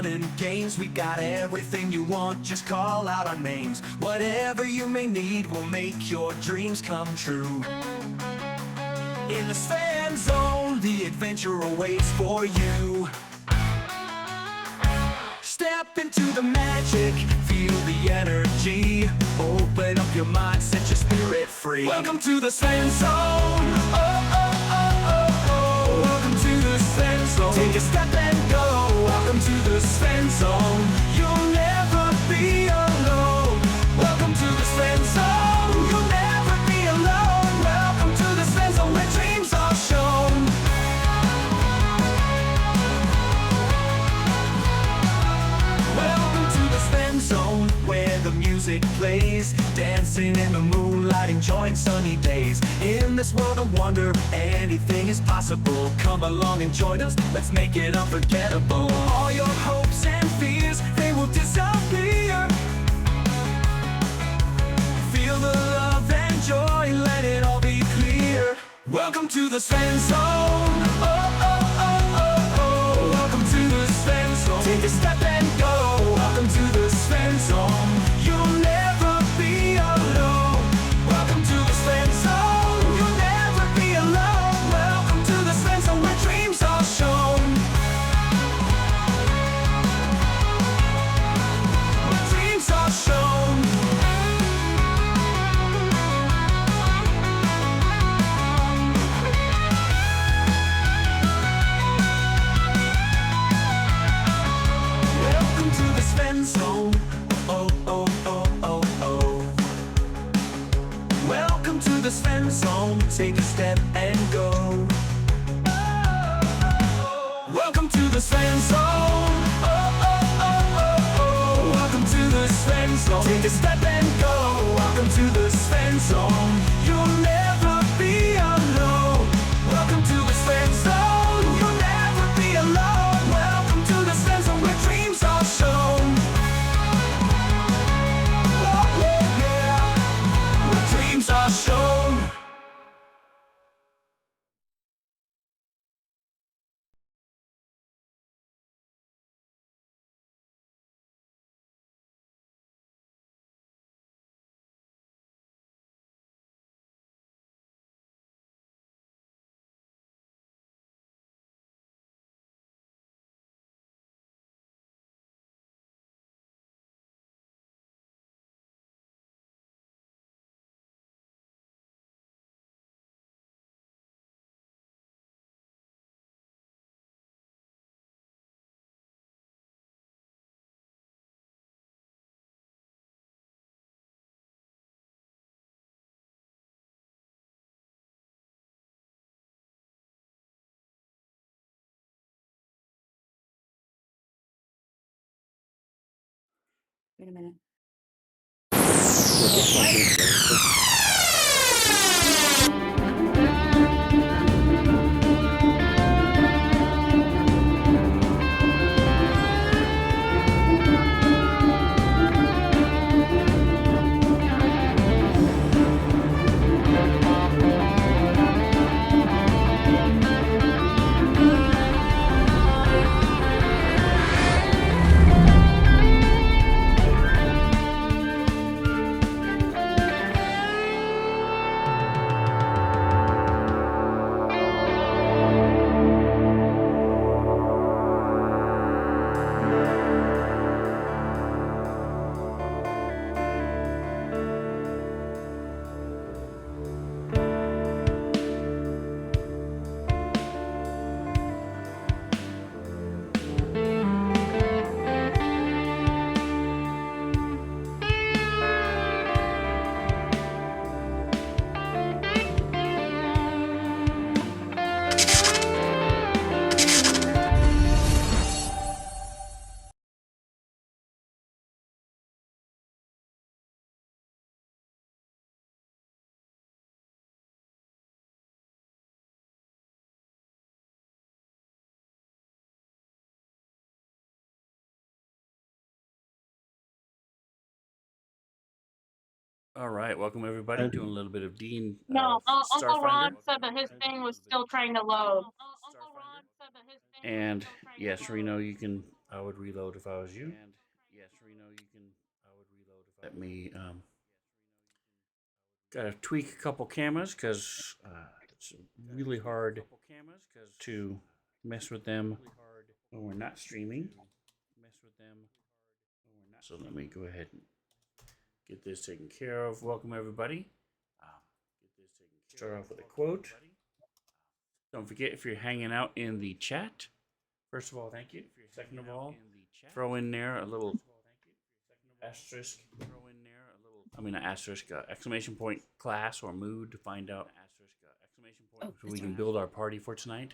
and games. We got everything you want, just call out our names. Whatever you may need will make your dreams come true. In the Fan Zone, the adventure awaits for you. Step into the magic, feel the energy. Open up your mind, set your spirit free. Welcome to the Fan Zone. Oh, oh, oh, oh, oh. Welcome to the Fan Zone. Take a step and go. Welcome to the Fan Zone. You'll never be alone. Welcome to the Fan Zone. You'll never be alone. Welcome to the Fan Zone, where dreams are shown. Welcome to the Fan Zone, where the music plays, dancing in the moonlight, enjoying sunny days. In this world of wonder, anything is possible. Come along and join us, let's make it unforgettable. All your hopes and fears, they will disappear. Feel the love and joy, let it all be clear. Welcome to the Fan Zone. Oh, oh, oh, oh, oh. Welcome to the Fan Zone. Take a step and go. Welcome to the Fan Zone. You'll never be alone. Welcome to the Fan Zone. You'll never be alone. Welcome to the Fan Zone, where dreams are shown. Where dreams are shown. Welcome to the Fan Zone. Oh, oh, oh, oh, oh. Welcome to the Fan Zone. Take a step and go. Welcome to the Fan Zone. Oh, oh, oh, oh, oh. Welcome to the Fan Zone. Take a step and go. Welcome to the Fan Zone. You'll never be alone. Welcome to the Fan Zone. You'll never be alone. Welcome to the Fan Zone, where dreams are shown. Oh, yeah, yeah. Where dreams are shown. Wait a minute. All right, welcome everybody. Doing a little bit of Dean. No, Uncle Ron Starfinder. said that his thing was still trying to load. And yes, Reno, you can I would reload if I was you. And yes, Reno, you can. I would reload if I. Let me gotta tweak a couple cameras because it's really hard to mess with them when we're not streaming. So let me go ahead and get this taken care of. Welcome everybody. Um, Start off with a quote. Don't forget if you're hanging out in the chat. First of all, thank you. Second of all, throw in there a little asterisk. I mean, an asterisk, exclamation point, class or mood to find out so we can build our party for tonight.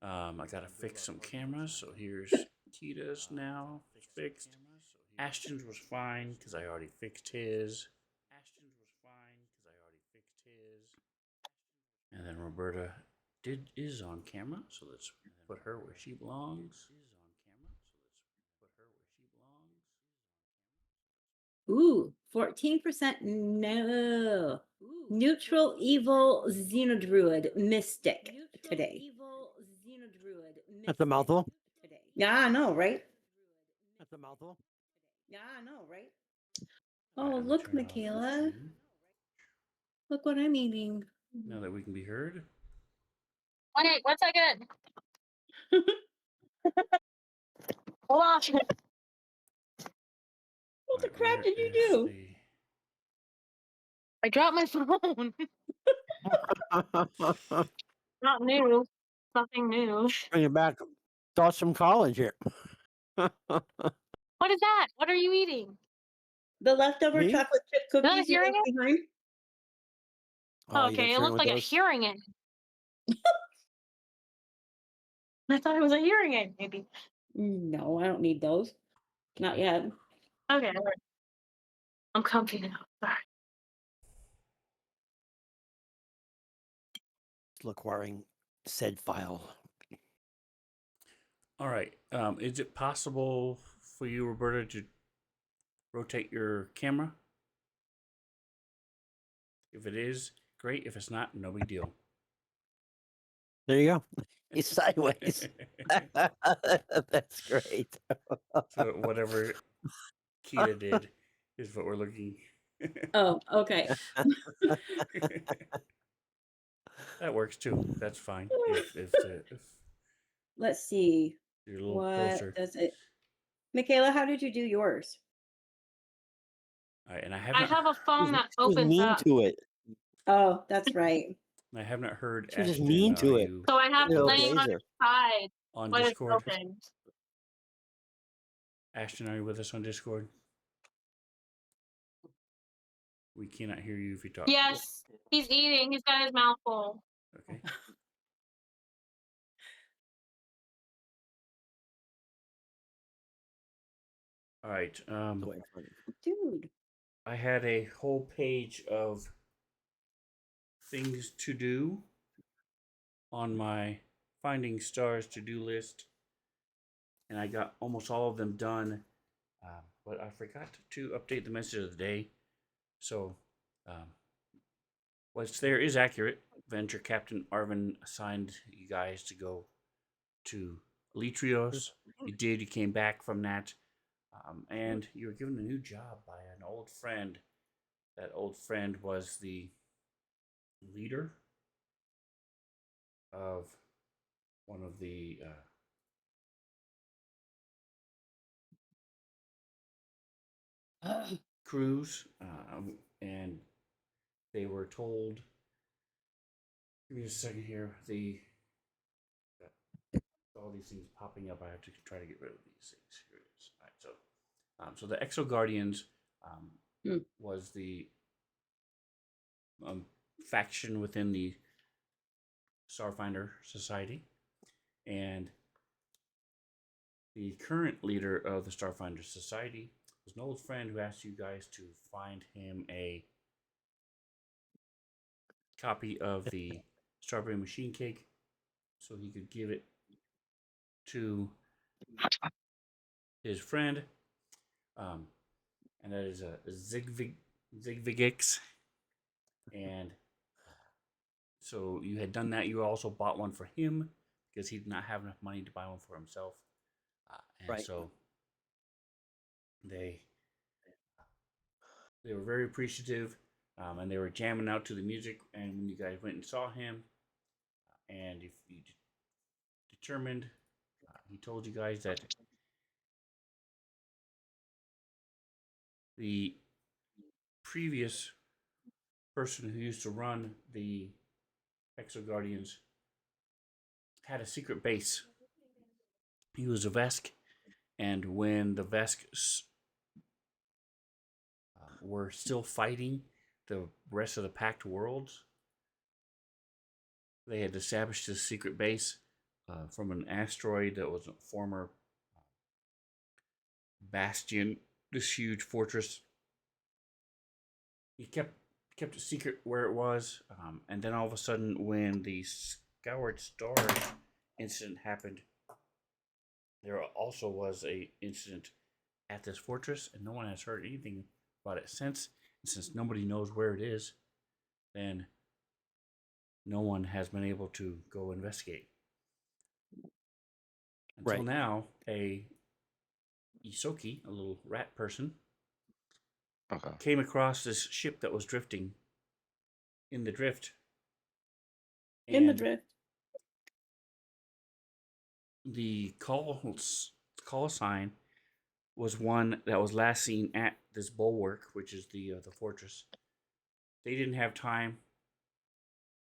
I gotta fix some cameras, so here's Kita's now fixed. Ashton's was fine because I already fixed his. And then Roberta is on camera, so let's put her where she belongs. Ooh, 14% no. Neutral evil xenodruid mystic today. That's a mouthful. Yeah, I know, right? That's a mouthful. Yeah, I know, right? All Oh, right, look, turn off the Michaela. stream. Look what I'm eating. Now that we can be heard. Wait, 1 second. Hold on. What the Alright, crap where did you is do? the- I dropped my phone. Not new. Nothing new. Bring it back. Dawson College here. What is that? What are you eating? The leftover Me? chocolate chip that a cookies you hearing left behind? Oh, you Okay, it sharing looked with like a those? hearing aid. I thought it was a hearing aid, maybe. No, I don't need those. Not yet. Okay. I'm comfy now. Sorry. Still acquiring said file. All right. Is it possible for you, Roberta, to rotate your camera? If it is, great. If it's not, no big deal. There you go. He's sideways. That's great. So whatever Kita did is what we're looking. Oh, okay. That works too. That's fine. If Let's see. you're a little What closer. does it? Michaela, how did you do yours? All right, and I I haven't. have a phone that She was opens mean up. to it. Oh, that's right. I have not heard. She was just Ashton, mean to are it. you So I have it Little laying on blazer. its side on when it's Discord? open. Ashton, are you with us on Discord? We cannot hear you if you talk. Yes, he's eating. He's got his mouth full. Okay. All right. Dude. I had a whole page of things to do on my Finding Stars to-do list, and I got almost all of them done, but I forgot to update the message of the day. So, what's there is accurate. Venture Captain Arvin assigned you guys to go to Litrios. You did. You came back from that, and you were given a new job by an old friend. That old friend was the leader of one of the crews, and they were told. Give me a second here. All these things popping up. I have to try to get rid of these things. Here it is. All right, so the Exo Guardians was the faction within the Starfinder Society, and the current leader of the Starfinder Society was an old friend who asked you guys to find him a copy of the Strawberry Machine Cake so he could give it to his friend. And that is a Zigvigix. And so you had done that. You also bought one for him because he did not have enough money to buy one for himself. And Right. so they were very appreciative, and they were jamming out to the music. And when you guys went and saw him, and if you determined, he told you guys that the previous person who used to run the Exo Guardians had a secret base. He was a Vesk, and when the Vesks were still fighting the rest of the Pact Worlds, they had established this secret base from an asteroid that was a former bastion, this huge fortress. He kept it secret where it was, and then all of a sudden, when the Scoured Stars incident happened, there also was a incident at this fortress, and no one has heard anything about it since. And since nobody knows where it is, then no one has been able to go investigate. Until Right. now, a Isoki, a little rat person, Okay. came across this ship that was drifting in the drift. In the And drift. the call sign was one that was last seen at this bulwark, which is the fortress. They didn't have time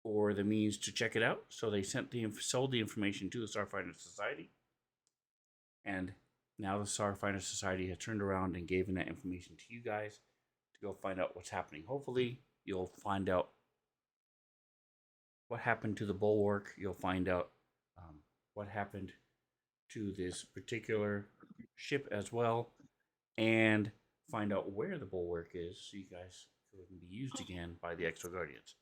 or the means to check it out, so they sold the information to the Starfighter Society, and now the Starfighter Society has turned around and given that information to you guys to go find out what's happening. Hopefully, you'll find out what happened to the bulwark. You'll find out what happened to this particular ship as well, and find out where the bulwark is, so you guys can be used again by the Exo Guardians,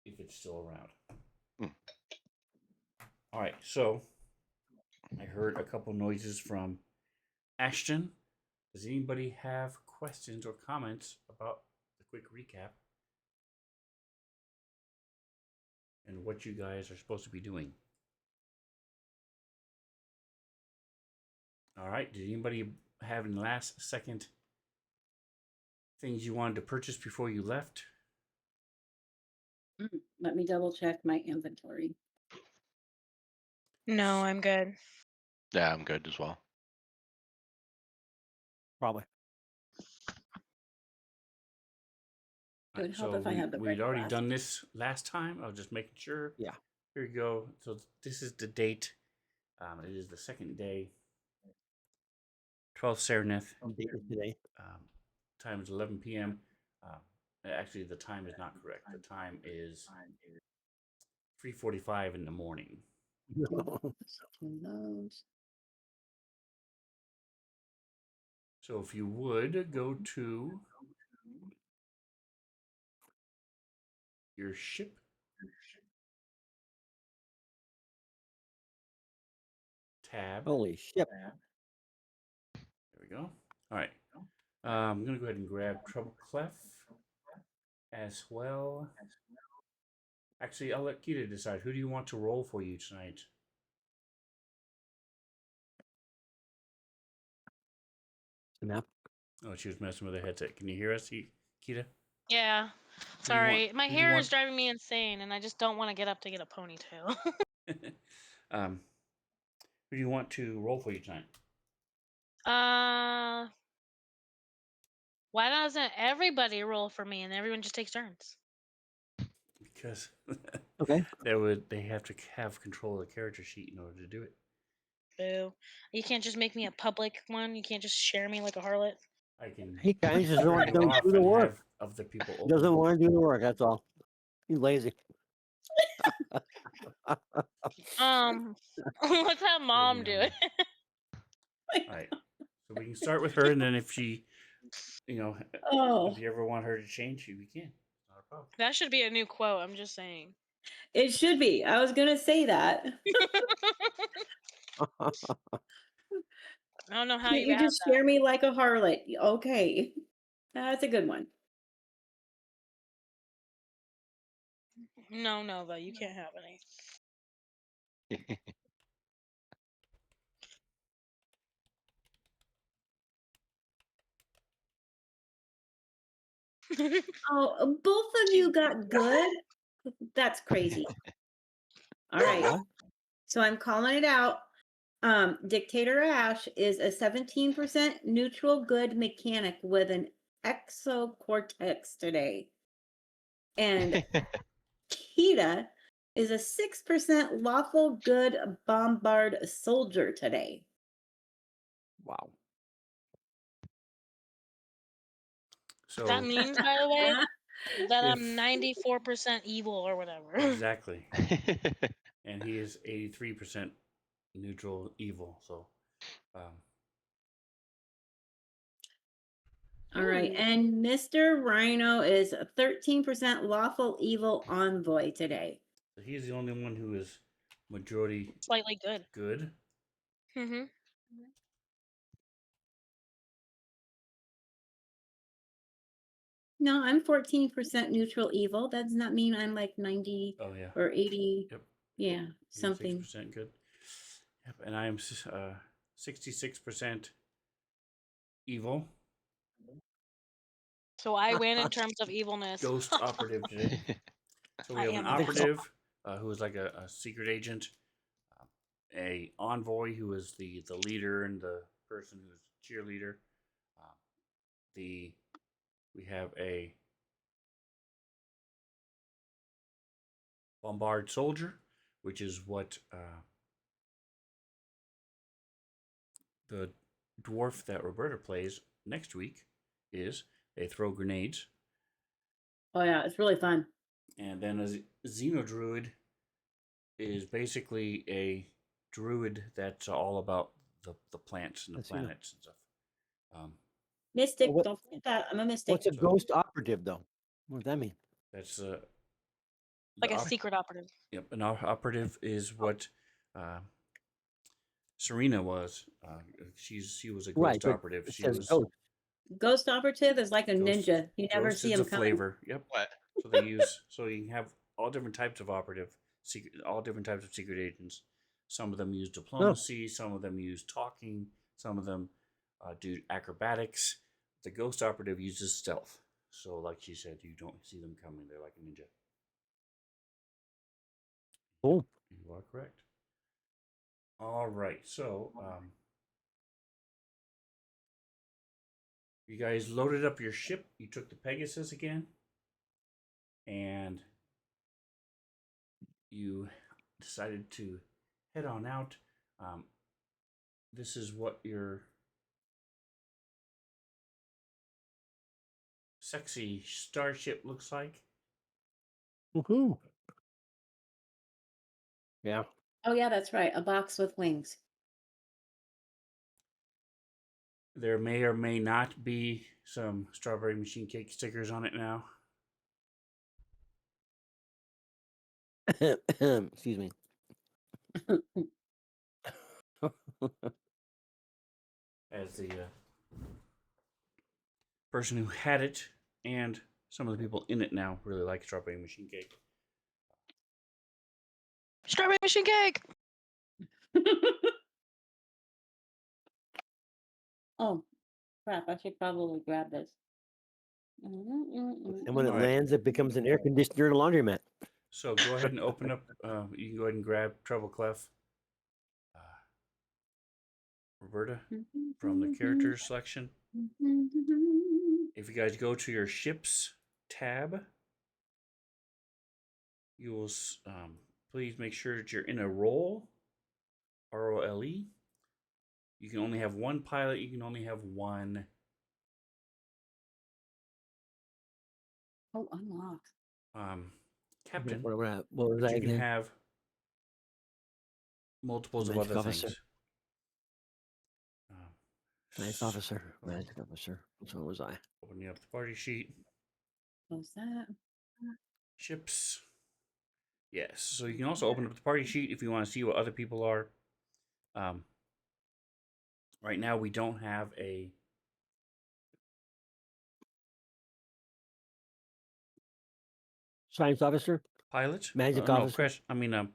if it's still around. Hmm. All right, so I heard a couple noises from Ashton. Does anybody have questions or comments about the quick recap and what you guys are supposed to be doing? All right, did anybody have any last second things you wanted to purchase before you left? Let me double check my inventory. No, I'm good. Yeah, I'm good as well. Probably. It would help if I had the we'd right already glasses. done this last time. I was just making sure. Yeah. Here you go. So this is the date. It is the second day. 12th Serenith. Today. Time is 11 p.m. Actually, the time is not correct. The time is 3:45 in the morning. So if you would go to your ship tab. Holy shit. There we go. All right. I'm going to go ahead and grab Trouble Clef as well. Actually, I'll let Kita decide. Who do you want to roll for you tonight? Snap. Oh, she was messing with her headset. Can you hear us, Kita? Yeah. Who do you Sorry. want- My who do you hair want- is driving me insane, and I just don't want to get up to get a ponytail. Who do you want to roll for you tonight? Why doesn't everybody roll for me and everyone just takes turns? Because Okay. they have to have control of the character sheet in order to do it. Boo. You can't just make me a public one. You can't just share me like a harlot. I can. He guys just turn don't, you don't off do the and work. have other people He open. doesn't want to do the work. That's all. He's lazy. Let's have mom do it. All right. So we can start with her, and then if she, Oh, if you ever want her to change, we can. Not a problem. That should be a new quote. I'm just saying. it should be. I was gonna say that. I don't know how Can't you you add just share me like a harlot? Okay, that's a good one. that. No, Nova, you can't have any. Oh, both of you got good? That's crazy. All right. What? So I'm calling it out. Dictator Ash is a 17% neutral good mechanic with an exocortex today. And Kita is a 6% lawful good bombard soldier today. Wow. So That means, by the way, that I'm If- 94% evil or whatever. exactly, and he is 83% neutral evil. So, All right. Ooh. And Mr. Rhino is a 13% lawful evil envoy today. so he's the only one who is majority Slightly good. good. Mm-hmm. No, I'm 14% neutral evil. That does not mean I'm like 90 Oh yeah, or 80. yep, Yeah, something. 6% good. Yep, and I am 66% evil. So I win in terms of evilness. Ghost operative today. So we I have an am evil. operative who is like a secret agent, a envoy who is the leader and the person who's cheerleader. Um, the we have a bombard soldier, which is what the dwarf that Roberta plays next week is. They throw grenades. Oh, yeah, it's really fun. And then a xenodruid is basically a druid that's all about the plants and the That's, you know. planets and stuff. Um, Mystic, what- don't forget that. I'm a mystic. What's a ghost operative, though? What does that mean? that's Like a secret operative. Yep, an operative is what Serena was. She was a ghost Right, but operative. it She says was ghost. Ghost operative is like a Ghost- ninja. You never ghost see is him a coming. flavor. Yep. What? So they use so you can have all different types of operative, all different types of secret agents. Some of them use diplomacy. Some of them use talking. Some of them do acrobatics. The ghost operative uses stealth. So, like she said, you don't see them coming. They're like a ninja. Cool. You are correct. All right. So, you guys loaded up your ship. You took the Pegasus again. And you decided to head on out. This is what your sexy starship looks like. Woohoo. Yeah. Oh, yeah, that's right. A box with wings. There may or may not be some strawberry machine cake stickers on it now. Excuse me. As the person who had it and some of the people in it now really like strawberry machine cake. Strawberry machine cake. Oh, crap. I should probably grab this. And when it All right. lands, it becomes an air conditioner and a laundromat. So go ahead and open up. You can go ahead and grab Treble Clef. Roberta from the characters selection. If you guys go to your ships tab, you will please make sure that you're in a role, ROLE. You can only have one pilot. You can only have one. Oh, unlock. Captain. What was But that you can again? have multiples of Magic other officer. things. Nice officer. Magic officer. So was I. Opening up the party sheet. What's that? Ships. Yes. So you can also open up the party sheet if you want to see what other people are. Right now we don't have a Science officer. pilot. Magic No, officer. crash. I mean, a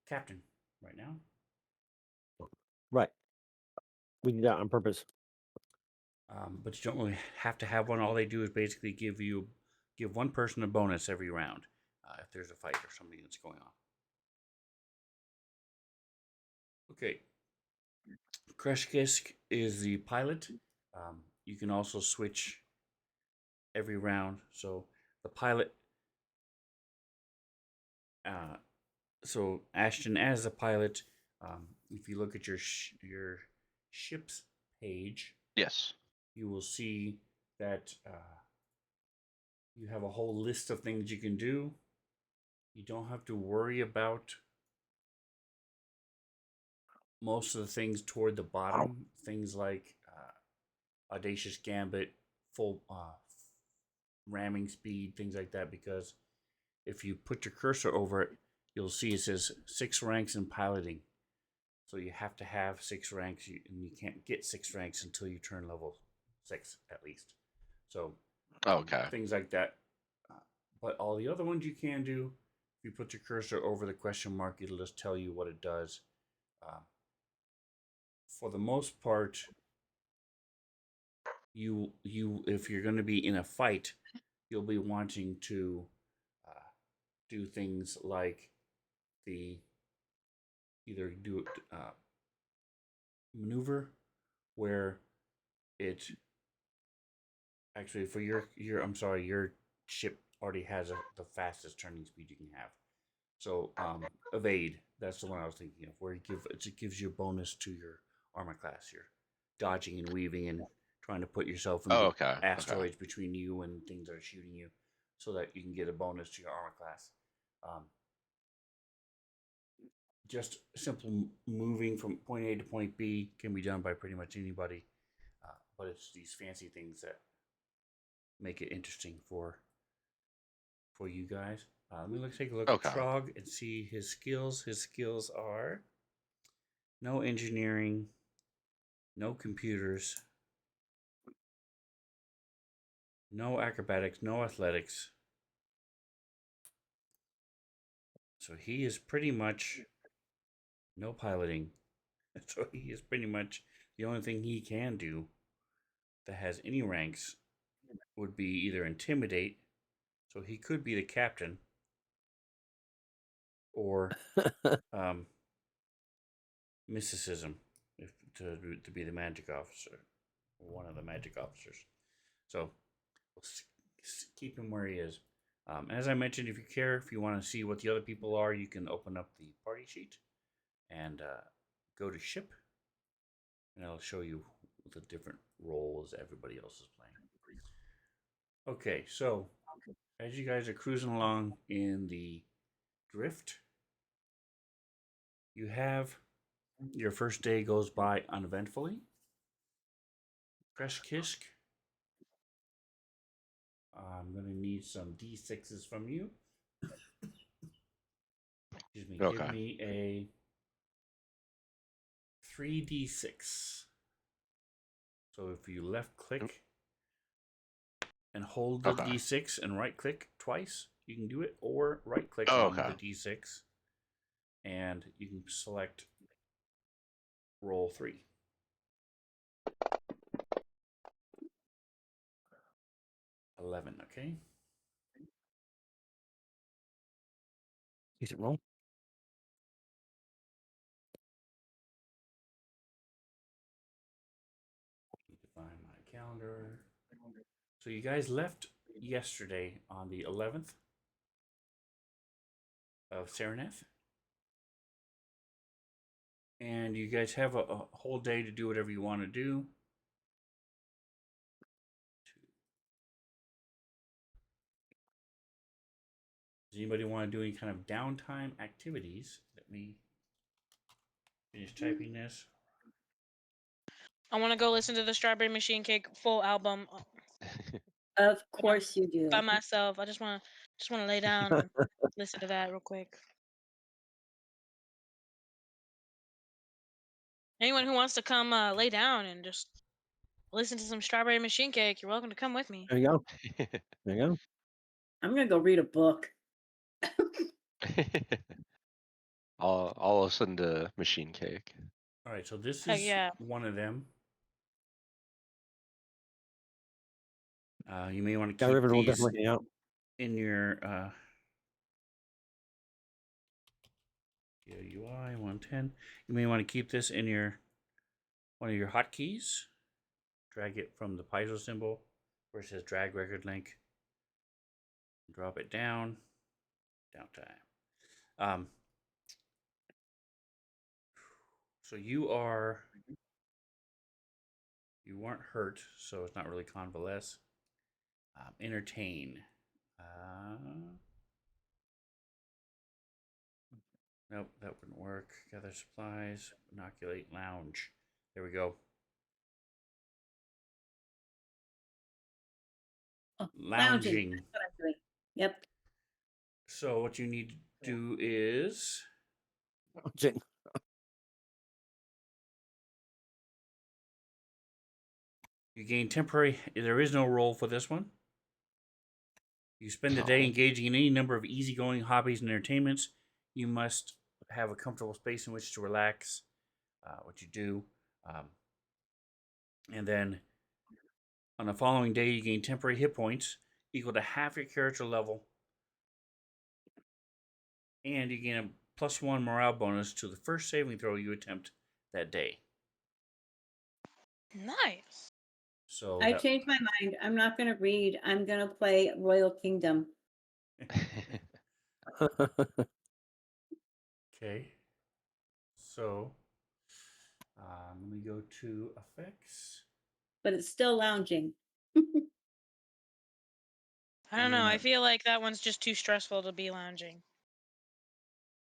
captain right now. Right. We did that on purpose. but you don't really have to have one. All they do is basically give one person a bonus every round if there's a fight or something that's going on. Okay, Kreshkisk is the pilot. You can also switch every round. So the pilot, so Ashton as a pilot, if you look at your ship's page, Yes. you will see that you have a whole list of things you can do. You don't have to worry about most of the things toward the bottom, things like audacious gambit, full ramming speed, things like that. Because if you put your cursor over it, you'll see it says 6 ranks in piloting. So you have to have 6 ranks, and you can't get 6 ranks until you turn level 6 at least. So Okay. things like that. But all the other ones you can do. If you put your cursor over the question mark, it'll just tell you what it does. For the most part, you if you're going to be in a fight, you'll be wanting to do things like the either do maneuver where it actually for your I'm sorry, your ship already has the fastest turning speed you can have. So evade, that's the one I was thinking of, where it gives you a bonus to your armor class. You're dodging and weaving and trying to put yourself in Oh, the okay. Okay. asteroids between you and things that are shooting you, so that you can get a bonus to your armor class. Um, just simple moving from point A to point B can be done by pretty much anybody, but it's these fancy things that make it interesting for you guys. Let me take a look at Okay. Trog and see his skills. His skills are no engineering, no computers, no acrobatics, no athletics. So he is pretty much no piloting. So he is pretty much the only thing he can do that has any ranks would be either intimidate, so he could be the captain, or um, mysticism, if to be the magic officer, one of the magic officers. So we'll keep him where he is. As I mentioned, if you care, if you want to see what the other people are, you can open up the party sheet and go to ship, and it'll show you the different roles everybody else is playing. Okay, so as you guys are cruising along in the drift, you have your first day goes by uneventfully. Kreshkisk, I'm going to need some d6s from you. Excuse me, Okay. give me a 3d6. So if you left click and hold the Okay. d6 and right click twice, you can do it, or right click Oh, on okay. the d6 and you can select roll 3. $11, okay? Decent roll. Need to find my calendar. So you guys left yesterday on the 11th of Sereneth. And you guys have a whole day to do whatever you want to do. Does anybody want to do any kind of downtime activities? Let me finish typing this. I want to go listen to the Strawberry Machine Cake full album Of course you do. by myself. I just want to lay down and listen to that real quick. Anyone who wants to come lay down and just listen to some Strawberry Machine Cake, you're welcome to come with me. There you go. There you go. I'm gonna go read a book. I'll listen to Machine Cake. All right, so this Heck is yeah. one of them. You may want to Yeah, keep Riven will these definitely hang out. in your UI 110. You may want to keep this in your one of your hotkeys. Drag it from the piezo symbol where it says drag record link. Drop it down. Downtime. So you weren't hurt, so it's not really convalesce. Entertain. Nope, that wouldn't work. Gather supplies. Inoculate. Lounge. There we go. Oh, Lounging. That's what I'm doing. Yep. So what you need to do is Jing. you gain temporary. There is no role for this one. You spend the day Oh. engaging in any number of easygoing hobbies and entertainments. You must have a comfortable space in which to relax. What you do, and then on the following day, you gain temporary hit points equal to half your character level, and you gain a +1 morale bonus to the first saving throw you attempt that day. Nice. So I changed my mind. I'm not going to read. I'm going to play Royal Kingdom. Okay. So let me go to effects. But it's still lounging. I don't know. I feel like that one's just too stressful to be lounging.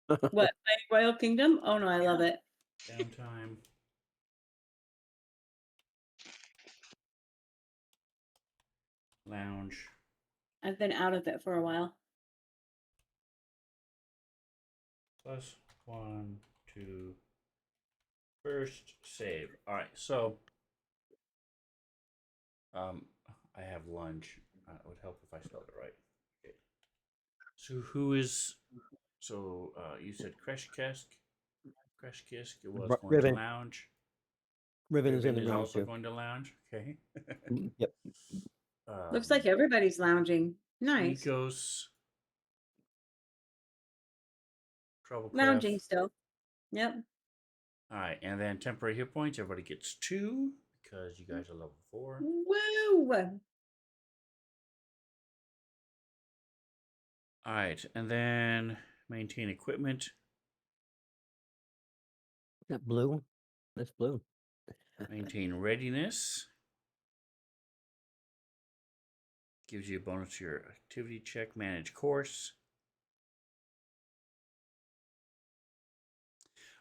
What? Play Royal Kingdom? Oh no, I love it. Downtime. Lounge. I've been out of it for a while. +1 to first save. All right, so I have lunge. It would help if I spelled it right. Okay. So who is? So you said Crash Kisk. Crash Kisk. It was going to Riven. lounge. Riven is in Riven the is round also too. going to lounge. Okay. Yep. Looks like everybody's lounging. Nice. Nikos. Lounging Troublecraft. still. Yep. All right, and then temporary hit points. Everybody gets 2 because you guys are level 4. Woo! All right, and then maintain equipment. That blue. That's blue. Maintain readiness. Gives you a bonus to your activity check. Manage course.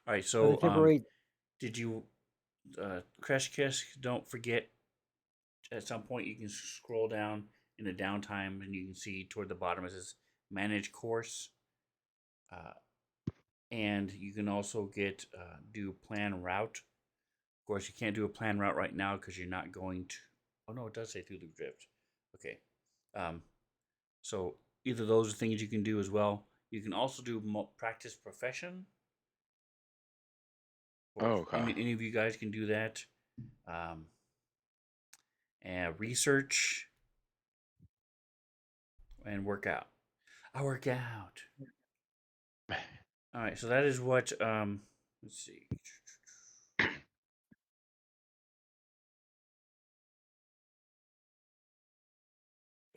All right, so did you Crash Kisk? Don't forget. At some point, you can scroll down in the downtime, and you can see toward the bottom it says manage course. And you can also get do plan route. Of course, you can't do a plan route right now because you're not going to. Oh no, it does say through the drift. Okay, so either those are things you can do as well. You can also do practice profession. Okay. Any of you guys can do that. And research and work out. I work out. All right, so that is what. Let's see.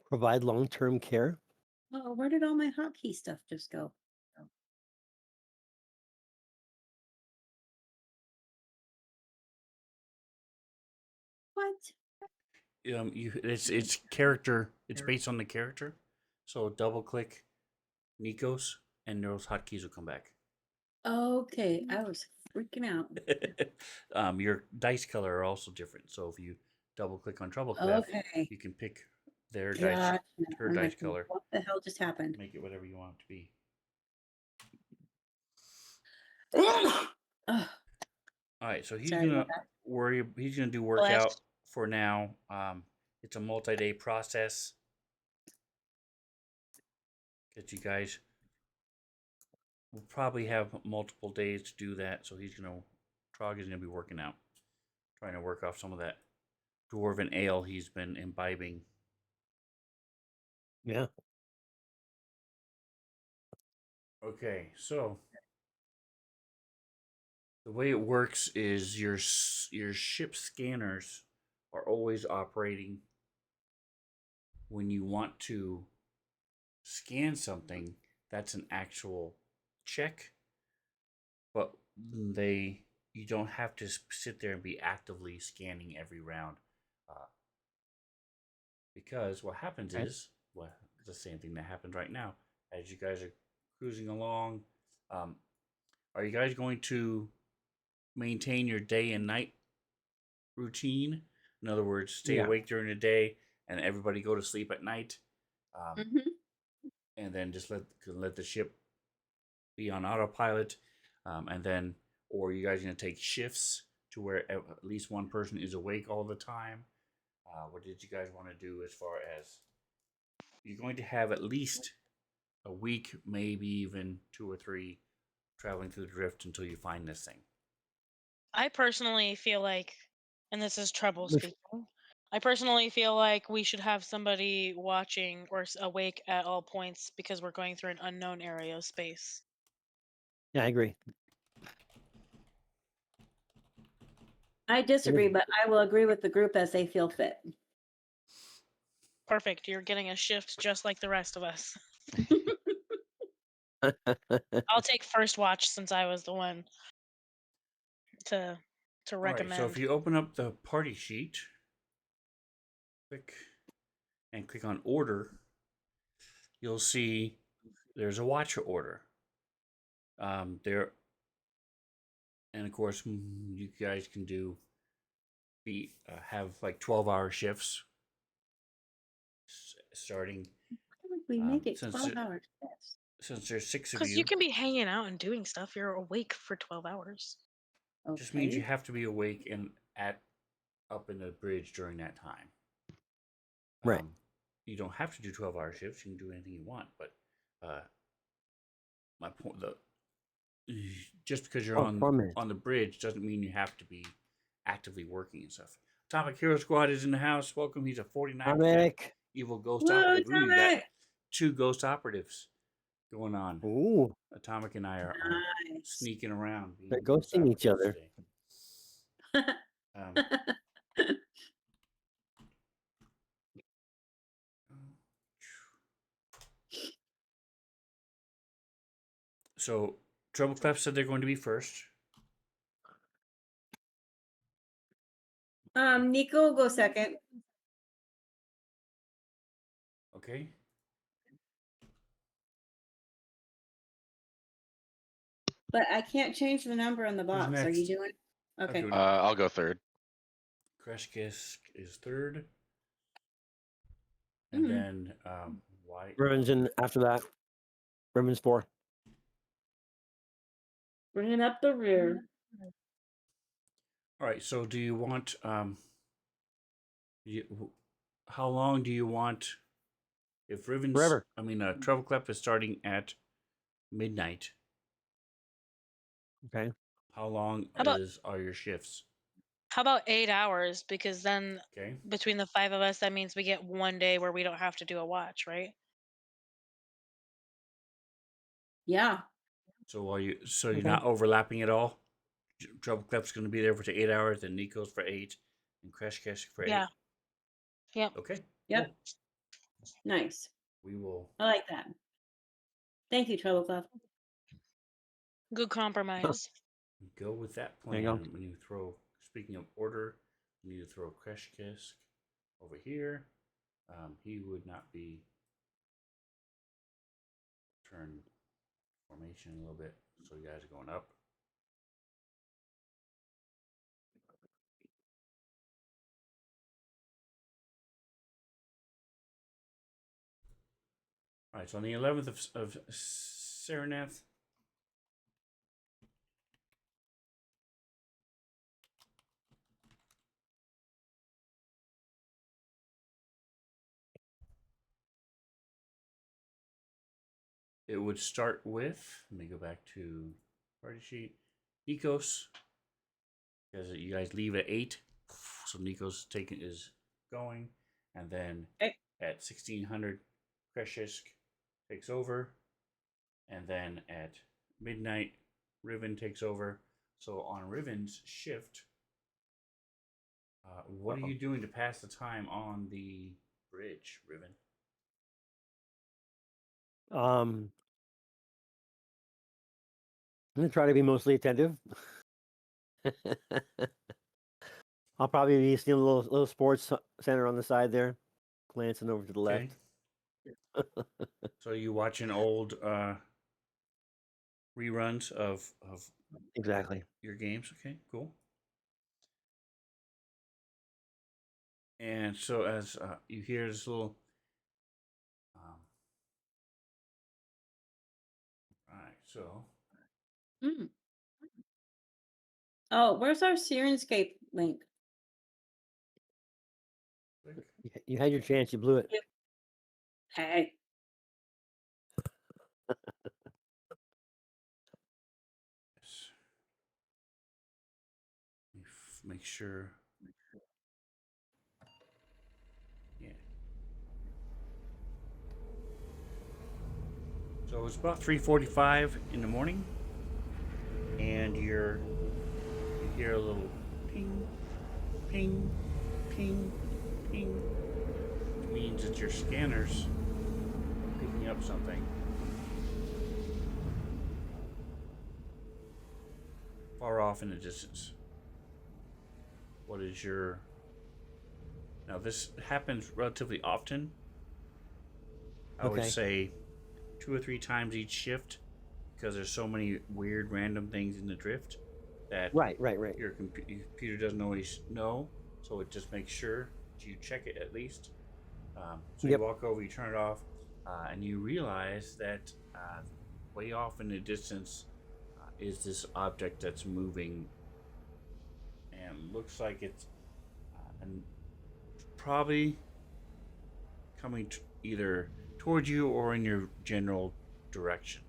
Provide long-term care. Oh, where did all my hotkey stuff just go? What? It's character. It's based on the character. So double click Nikos, and those hotkeys will come back. Okay, I was freaking out. Your dice color are also different. So if you double click on Troublecraft, Okay. you can pick their Gotcha. her I'm dice like, color. what the hell just happened? Make it whatever you want it to be. Ugh. All right, so he's Sorry gonna about that. worry. He's gonna do Bless. workout for now. It's a multi-day process. That you guys will probably have multiple days to do that. So Trog is gonna be working out, trying to work off some of that dwarven ale he's been imbibing. Yeah. Okay, so the way it works is your ship scanners are always operating when you want to scan something. That's an actual check, but they you don't have to sit there and be actively scanning every round, uh, because what happens Okay. is well the same thing that happens right now as you guys are cruising along. Um, are you guys going to maintain your day and night routine? In other words, stay Yeah. awake during the day and everybody go to sleep at night, um, Mhm. and then just let the ship be on autopilot, and then or you guys gonna take shifts to where at least one person is awake all the time? What did you guys want to do as far as you're going to have at least a week, maybe even 2 or 3, traveling through the drift until you find this thing? I personally feel like, and this is trouble Which, speaking, I personally feel like we should have somebody watching or awake at all points because we're going through an unknown area of space. yeah, I agree. I disagree, Because- but I will agree with the group as they feel fit. Perfect. You're getting a shift just like the rest of us. I'll take first watch since I was the one to to All right, so if recommend. you open up the party sheet, click and click on order, you'll see there's a watcher order. There, and of course, you guys can do have like 12-hour shifts starting. Why would we make it Since 12 hours? Yes. since there's 6 of Because you you, can be hanging out and doing stuff. You're awake for 12 hours. just means you Okay. have to be awake and at up in the bridge during that time. right. You don't have to do 12-hour shifts. You can do anything you want, but uh, my point, the just because you're Oh, 4 minutes. on the bridge doesn't mean you have to be actively working and stuff. Atomic Hero Squad is in the house. Welcome. He's a 49% Comic. evil ghost Woo, operative. Ooh, you got Atomic! 2 ghost operatives going on. Ooh, Atomic and I are Nice. sneaking around they're being ghost ghosting each operatives other. today. Um, so Treble Clef said they're going to be first. Nico will go second. Okay. But I can't change the number on the box. Are you next? doing? Okay. doing I'll go third. Crash Kiss is third, and Mhm. then White. Ribbons in after that. Ribbons 4. Bringing up the rear. All right. So, do you want how long do you want? If Riven's, Forever. I mean, Treble Clef is starting at midnight. Okay. How long How about are your shifts? 8 hours? Because then Okay. between the 5 of us, that means we get one day where we don't have to do a watch, right? Yeah. So you're Okay. not overlapping at all? Treble Clef's going to be there for 8 hours, then Nico's for 8, and Crash Cash for 8. Yeah. Yep. Okay. Yep. Cool. Nice. We will I like that. Thank you, Trouble Club. Good compromise. go with that There you plan. go. When you throw, speaking of order, you need to throw Crash Kisk over here. He would not be turn formation a little bit, so you guys are going up. All right, so on the 11th of Saranath, it would start with, let me go back to party sheet, Nikos, because you guys leave at 8, so Nikos is going, and then Okay. at 1600, Kreshk takes over, and then at midnight, Riven takes over. So on Riven's shift, what are you doing to pass the time on the bridge, Riven? I'm gonna try to be mostly attentive. I'll probably be seeing a little sports center on the side there, glancing over to the left. So you watching old reruns of Exactly. your games? Okay, cool. And so as you hear this little, right, so Mm. Oh, where's our Sirenscape link? click. You had your chance. You blew it. Hey. Yes. Make sure. Yeah. So it's about 3:45 in the morning, and you hear a little ping, ping, ping, ping, which means that your scanner's picking up something far off in the distance. What is your... Now this happens relatively often. I would Okay. say 2 or 3 times each shift, because there's so many weird random things in the drift that Right. your computer doesn't always know. So it just makes sure that you check it at least. So Yep. you walk over, you turn it off, and you realize that way off in the distance is this object that's moving, and looks like it's and probably coming either towards you or in your general direction.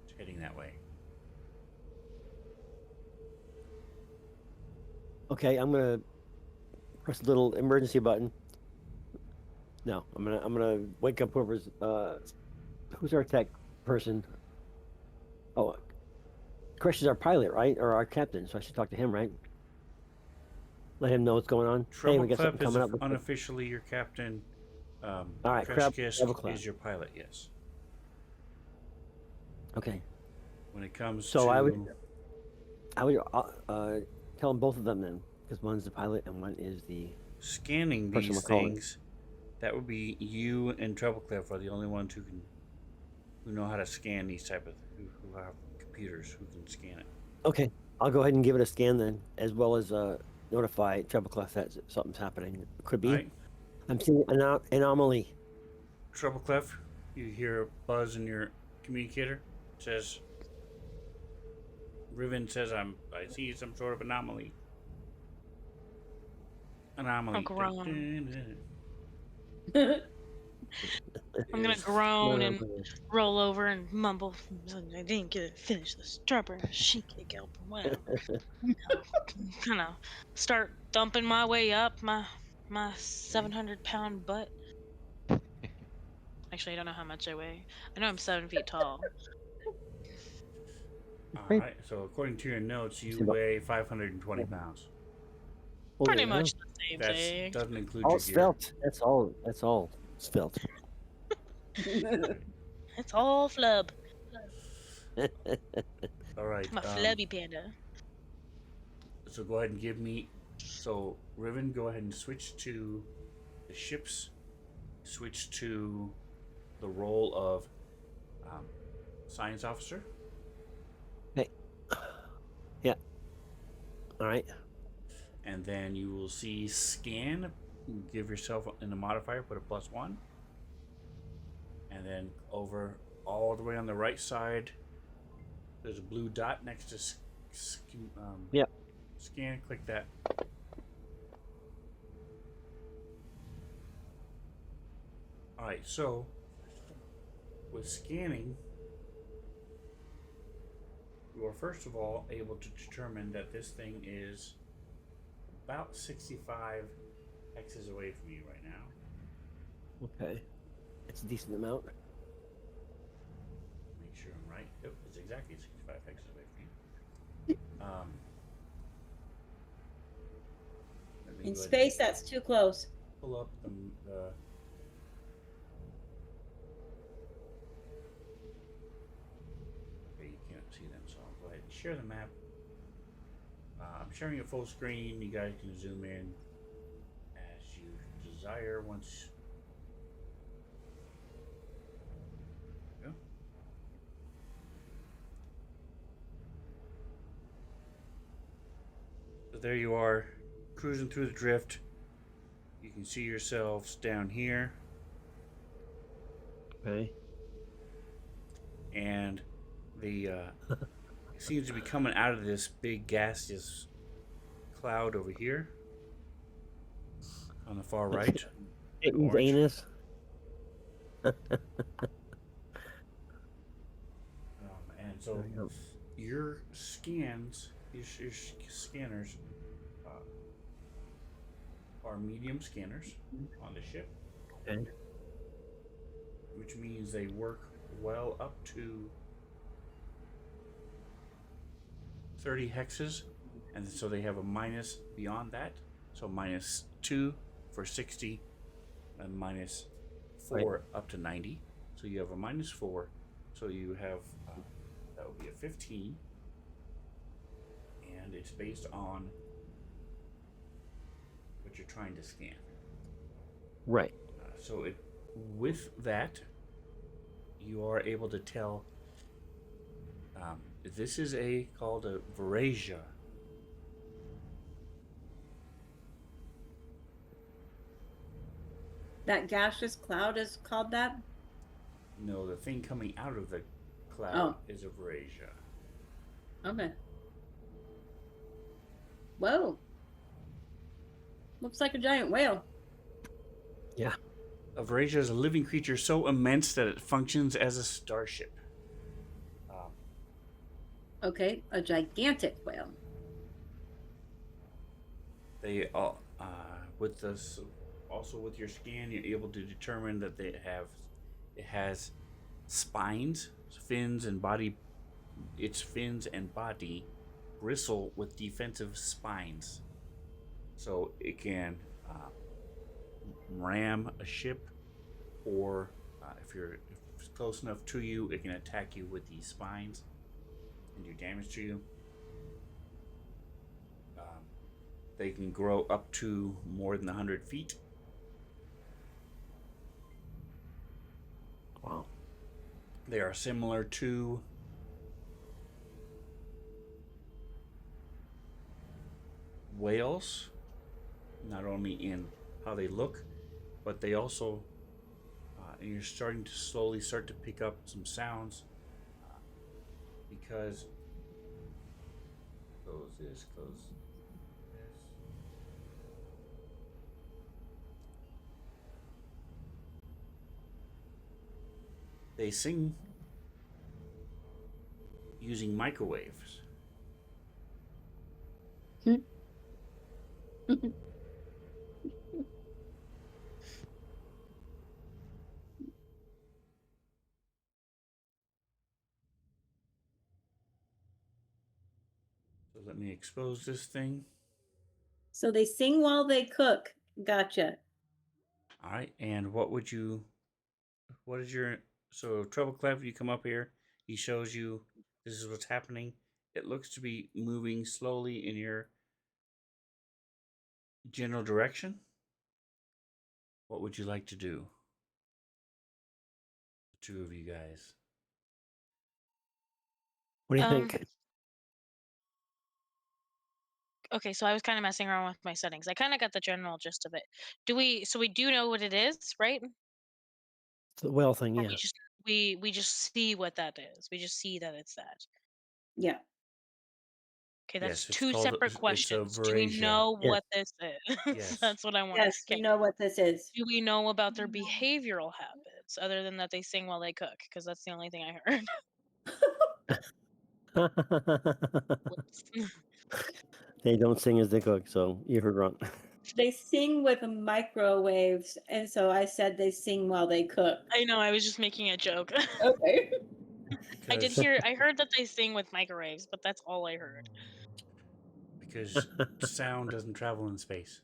It's heading that way. Okay. I'm gonna press the little emergency button. No, I'm gonna wake up whoever's who's our tech person. Oh, Chris is our pilot, right, or our captain? So I should talk to him, right? Let him know what's going on. Hey, we got something Trebleclef is coming up. unofficially your captain. All right, Kreshkisk is your pilot, yes. Okay. When it comes So to... I would tell them both of them then, because one's the pilot and one is the scanning person these we're calling. things, that would be you and Trebleclef are the only ones who know how to scan these type of... who have computers who can scan it. Okay, I'll go ahead and give it a scan then, as well as notify Trebleclef that something's happening. It could be. All right. I'm seeing an anomaly. Trebleclef, you hear a buzz in your communicator. It says... Riven says, I see some sort of anomaly. I'll groan. Mm. I'm gonna Is- groan and roll over and mumble. I didn't get to finish this strawberry shake out. Well, kind of start thumping my way up my 700-pound butt. Actually, I don't know how much I weigh. I know I'm 7 feet tall. All right. So according to your notes, you weigh 520 pounds. Well, Pretty there you go. much the same That thing. doesn't include All your gear. svelte. That's all svelte. It's all flub. All right. I'm a flubby panda. So go ahead and give me... So, Riven, go ahead and switch to the ships. Switch to the role of science officer. Hey. Yeah. All right. And then you will see scan. Give yourself in the modifier, put a +1. And then over all the way on the right side, there's a blue dot next to Yep. Scan, click that. Alright, so with scanning, you are first of all able to determine that this thing is about 65 hexes away from you right now. Okay. It's a decent amount. Make sure I'm right. Yep, it's exactly 65 hexes away from you. Let me In go ahead space, and that's too close. pull up the okay, you can't see them, so I'll go ahead and share the map. I'm sharing it full screen. You guys can zoom in as you desire once. There we go. So there you are, cruising through the drift. You can see yourselves down here, Okay. and the seems to be coming out of this big gaseous cloud over here on the far right. Satan's Orange. anus. And so There we go. your scans, your scanners are medium scanners on the ship, Okay. which means they work well up to 30 hexes, and so they have a minus beyond that. So -2 for 60, and -4 up to 90. So you have a -4. So you have that would be a 15, and it's based on what you're trying to scan. Right. So it, with that, you are able to tell. This is called a Verasia. That gaseous cloud is called that? No, the thing coming out of the cloud Oh. is a Verasia. Okay. Whoa. Looks like a giant whale. Yeah. A Verasia is a living creature so immense that it functions as a starship. Okay, a gigantic whale. They all, with this, also with your scan, you're able to determine that it has spines, fins, and body. Its fins and body bristle with defensive spines, so it can ram a ship, or if it's close enough to you, it can attack you with these spines and do damage to you. They can grow up to more than 100 feet. Wow. They are similar to whales, not only in how they look, but they also, and you're starting to slowly start to pick up some sounds because close this. They sing using microwaves. So let me expose this thing. So they sing while they cook. Gotcha. All right, and what is your, so Treble Clef, you come up here, he shows you this is what's happening. It looks to be moving slowly in your general direction. What would you like to do? The two of you guys. What do you think? Okay, so I was kind of messing around with my settings. I kind of got the general gist of it. So we do know what it is, right? The whale thing, Or yeah. we just see what that is. We just see that it's that. Yeah. Okay, that's Yes, it's two called, separate it's a questions. Do we Verasia. know Yeah. what this is? Yes. That's what I want. Yes, we Okay. know what this is. Do we know about their behavioral habits other than that they sing while they cook? Because that's the only thing I heard. They don't sing as they cook, so you heard wrong. They sing with microwaves, and so I said they sing while they cook. I know, I was just making a joke. Okay. I did Because I heard that they sing with microwaves, but that's all I heard. because sound doesn't travel in space,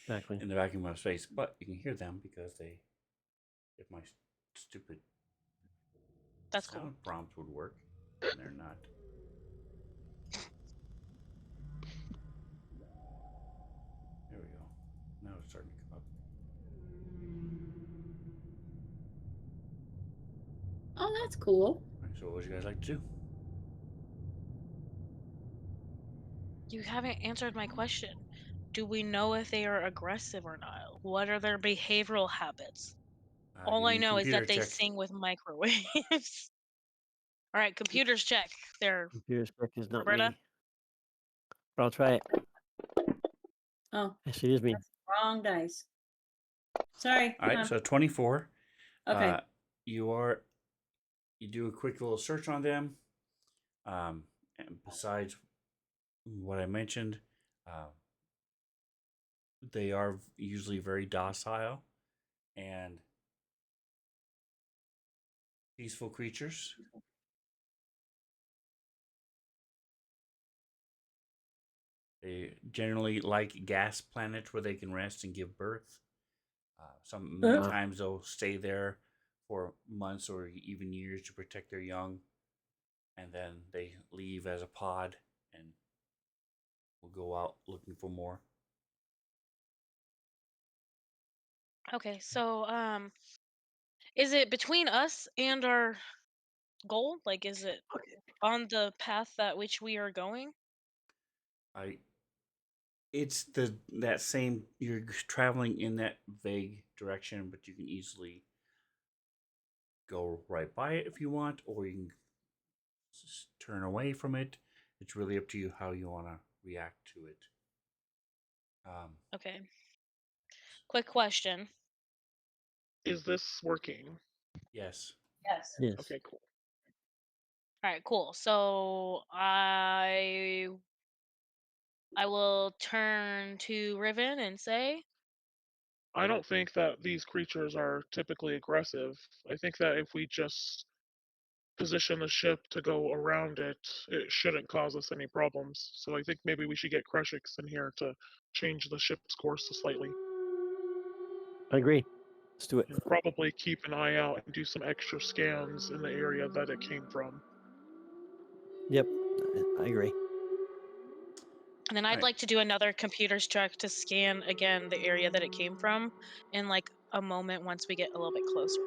Exactly. in the vacuum of space, but you can hear them because they. If my stupid That's sound cool. prompt would work, and they're not. There we go. Now it's starting to come up. Oh, that's cool. All right, so what would you guys like to do? You haven't answered my question. Do we know if they are aggressive or not? What are their behavioral habits? All Give I me a know is computer that they check. sing with microwaves. All right, computers check. There, Computer spec is not Roberta. me. But I'll try it. Oh, Yes, it is me. wrong dice. Sorry. All right, so 24. Okay. You do a quick little search on them. And besides what I mentioned, they are usually very docile and peaceful creatures. They generally like gas planets where they can rest and give birth. Many Uh-huh. times they'll stay there for months or even years to protect their young, and then they leave as a pod and will go out looking for more. Okay, so is it between us and our goal? Like, is it on the path that which we are going? I it's that same, you're traveling in that vague direction, but you can easily go right by it if you want, or you can turn away from it. It's really up to you how you want to react to it. Okay. Quick question. Is this working? Yes. Yes. Yes. Okay, cool. All right, cool. So I will turn to Riven and say, I don't think that these creatures are typically aggressive. I think that if we just position the ship to go around it, it shouldn't cause us any problems. So I think maybe we should get Kreshix in here to change the ship's course slightly. I agree. Let's do it. And probably keep an eye out and do some extra scans in the area that it came from. Yep. I agree. and then I'd Alright. like to do another computer's check to scan again the area that it came from in like a moment once we get a little bit closer.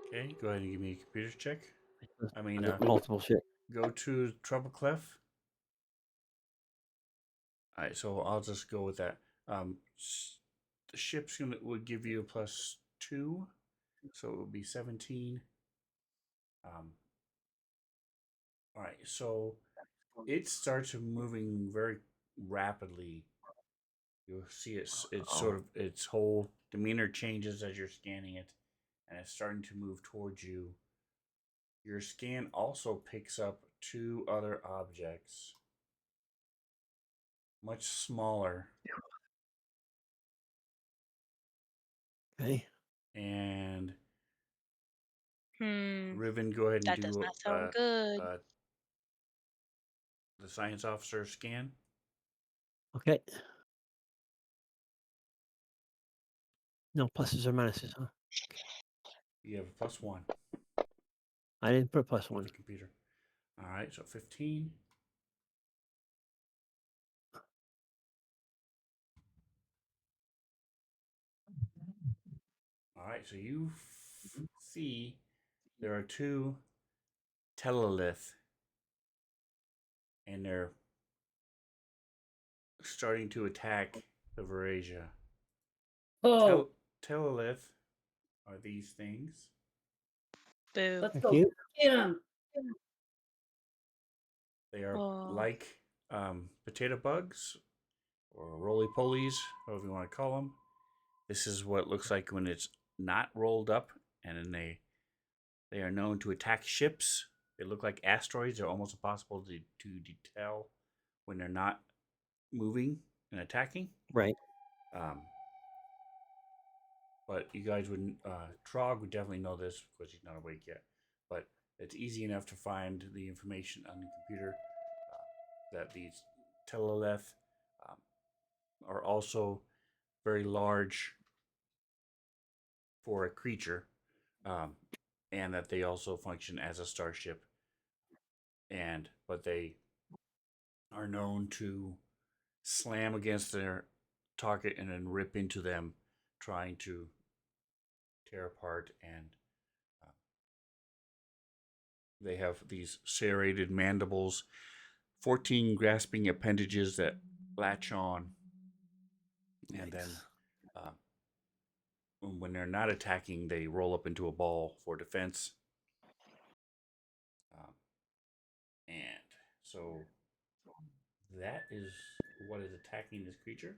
Okay, go ahead and give me a computer check. I mean, got multiple shit. go to Trouble Clef. All right, so I'll just go with that. The ship's would give you a +2, so it would be 17. All right, so it starts moving very rapidly. You'll see it's sort of its whole demeanor changes as you're scanning it, and it's starting to move towards you. Your scan also picks up 2 other objects, much smaller, Okay. and Hmm. Riven, go ahead and That does do not sound good. the science officer scan. Okay. No pluses or minuses, huh? You have a +1 I didn't put plus with one. the computer. All right, so 15. All right, so you see there are 2 telelith, and they're starting to attack the Verasia. Oh, Telelith are these things. Boo. let's Thank go you. get him. They are Whoa. like potato bugs or roly polies, however you want to call them. This is what it looks like when it's not rolled up, and then they are known to attack ships. They look like asteroids. They're almost impossible to tell when they're not moving and attacking. Right. Um, but you guys would, Trog would definitely know this because he's not awake yet. But it's easy enough to find the information on the computer that these teloleth um, are also very large for a creature, um, and that they also function as a starship. But they are known to slam against their target and then rip into them, trying to tear apart. And uh, they have these serrated mandibles, 14 grasping appendages that latch on, and then uh, when they're not attacking, they roll up into a ball for defense. Um, and so that is what is attacking this creature.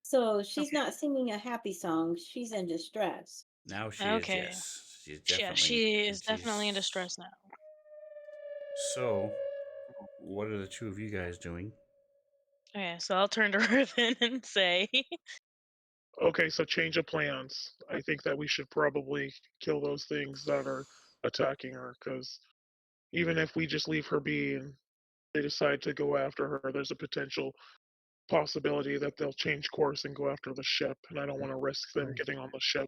So she's not singing a happy song. She's in distress. Now she is, Okay. yes. She's Yeah, definitely. she and is definitely in she's- distress now. So, what are the two of you guys doing? Okay, so I'll turn to Riven and say, Okay, so change of plans. I think that we should probably kill those things that are attacking her, because even if we just leave her be and they decide to go after her, there's a potential possibility that they'll change course and go after the ship, and I don't want to risk them getting on the ship.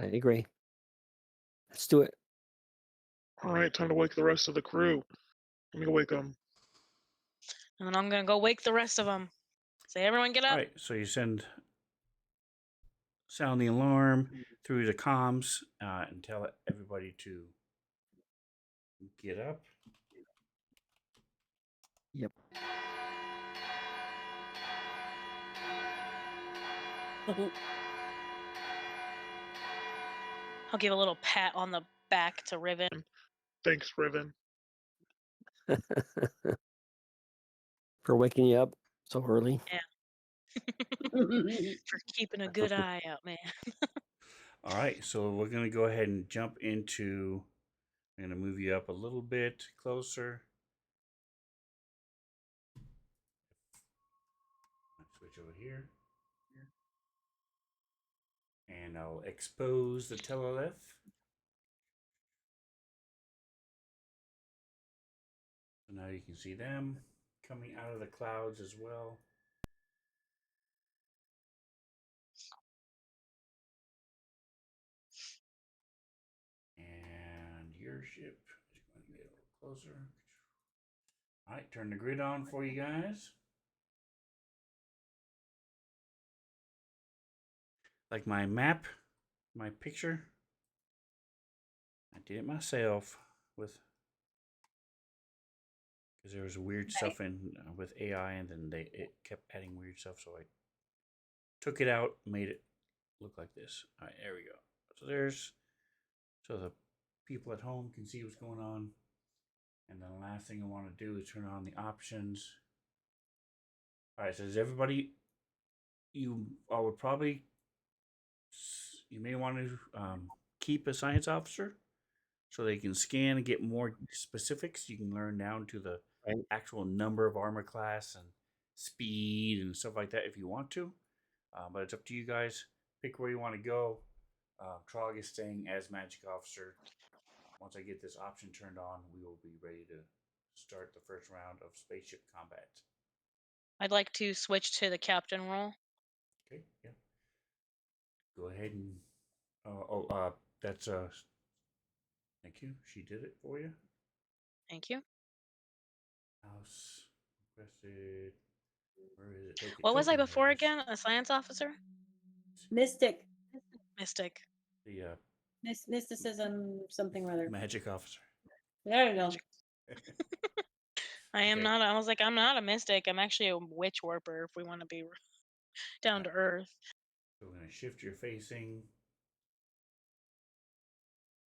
I agree. Let's do it. All right, time to wake the rest of the crew. Let me wake them. and then I'm gonna go wake the rest of them. Say, everyone get All up. right, so you sound the alarm through the comms and tell everybody to get up. Yep. I'll give a little pat on the back to Riven. Thanks, Riven. For waking you up so early. For keeping a good eye out, man. All right, so we're going to go ahead and jump into. I'm going to move you up a little bit closer. Switch over here. And I'll expose the teloleth. So now you can see them coming out of the clouds as well. And your ship is going to get a little closer. All right, turn the grid on for you guys. Like my map, my picture. I did it myself with because there was weird stuff in with AI, and then it kept adding weird stuff. So I took it out, made it look like this. All right, there we go. So the people at home can see what's going on. And then the last thing I want to do is turn on the options. All right, so does everybody? I would probably. You may want to keep a science officer so they can scan and get more specifics. You can learn down to the Right. actual number of armor class and speed and stuff like that if you want to. But it's up to you guys. Pick where you want to go. Trog is staying as magic officer. Once I get this option turned on, we will be ready to start the first round of spaceship combat. I'd like to switch to the captain role. Okay, yeah. Go ahead and. That's Thank you. She did it for you. Thank you. House requested. Where is it? What was I Token, before there it is. again? A science officer? Mystic. Mystic. The Mysticism, something or other. magic officer. There you go. Magic. I am Okay. not. I was like, I'm not a mystic. I'm actually a witch warper. If we want to be down to earth. So we're gonna shift your facing.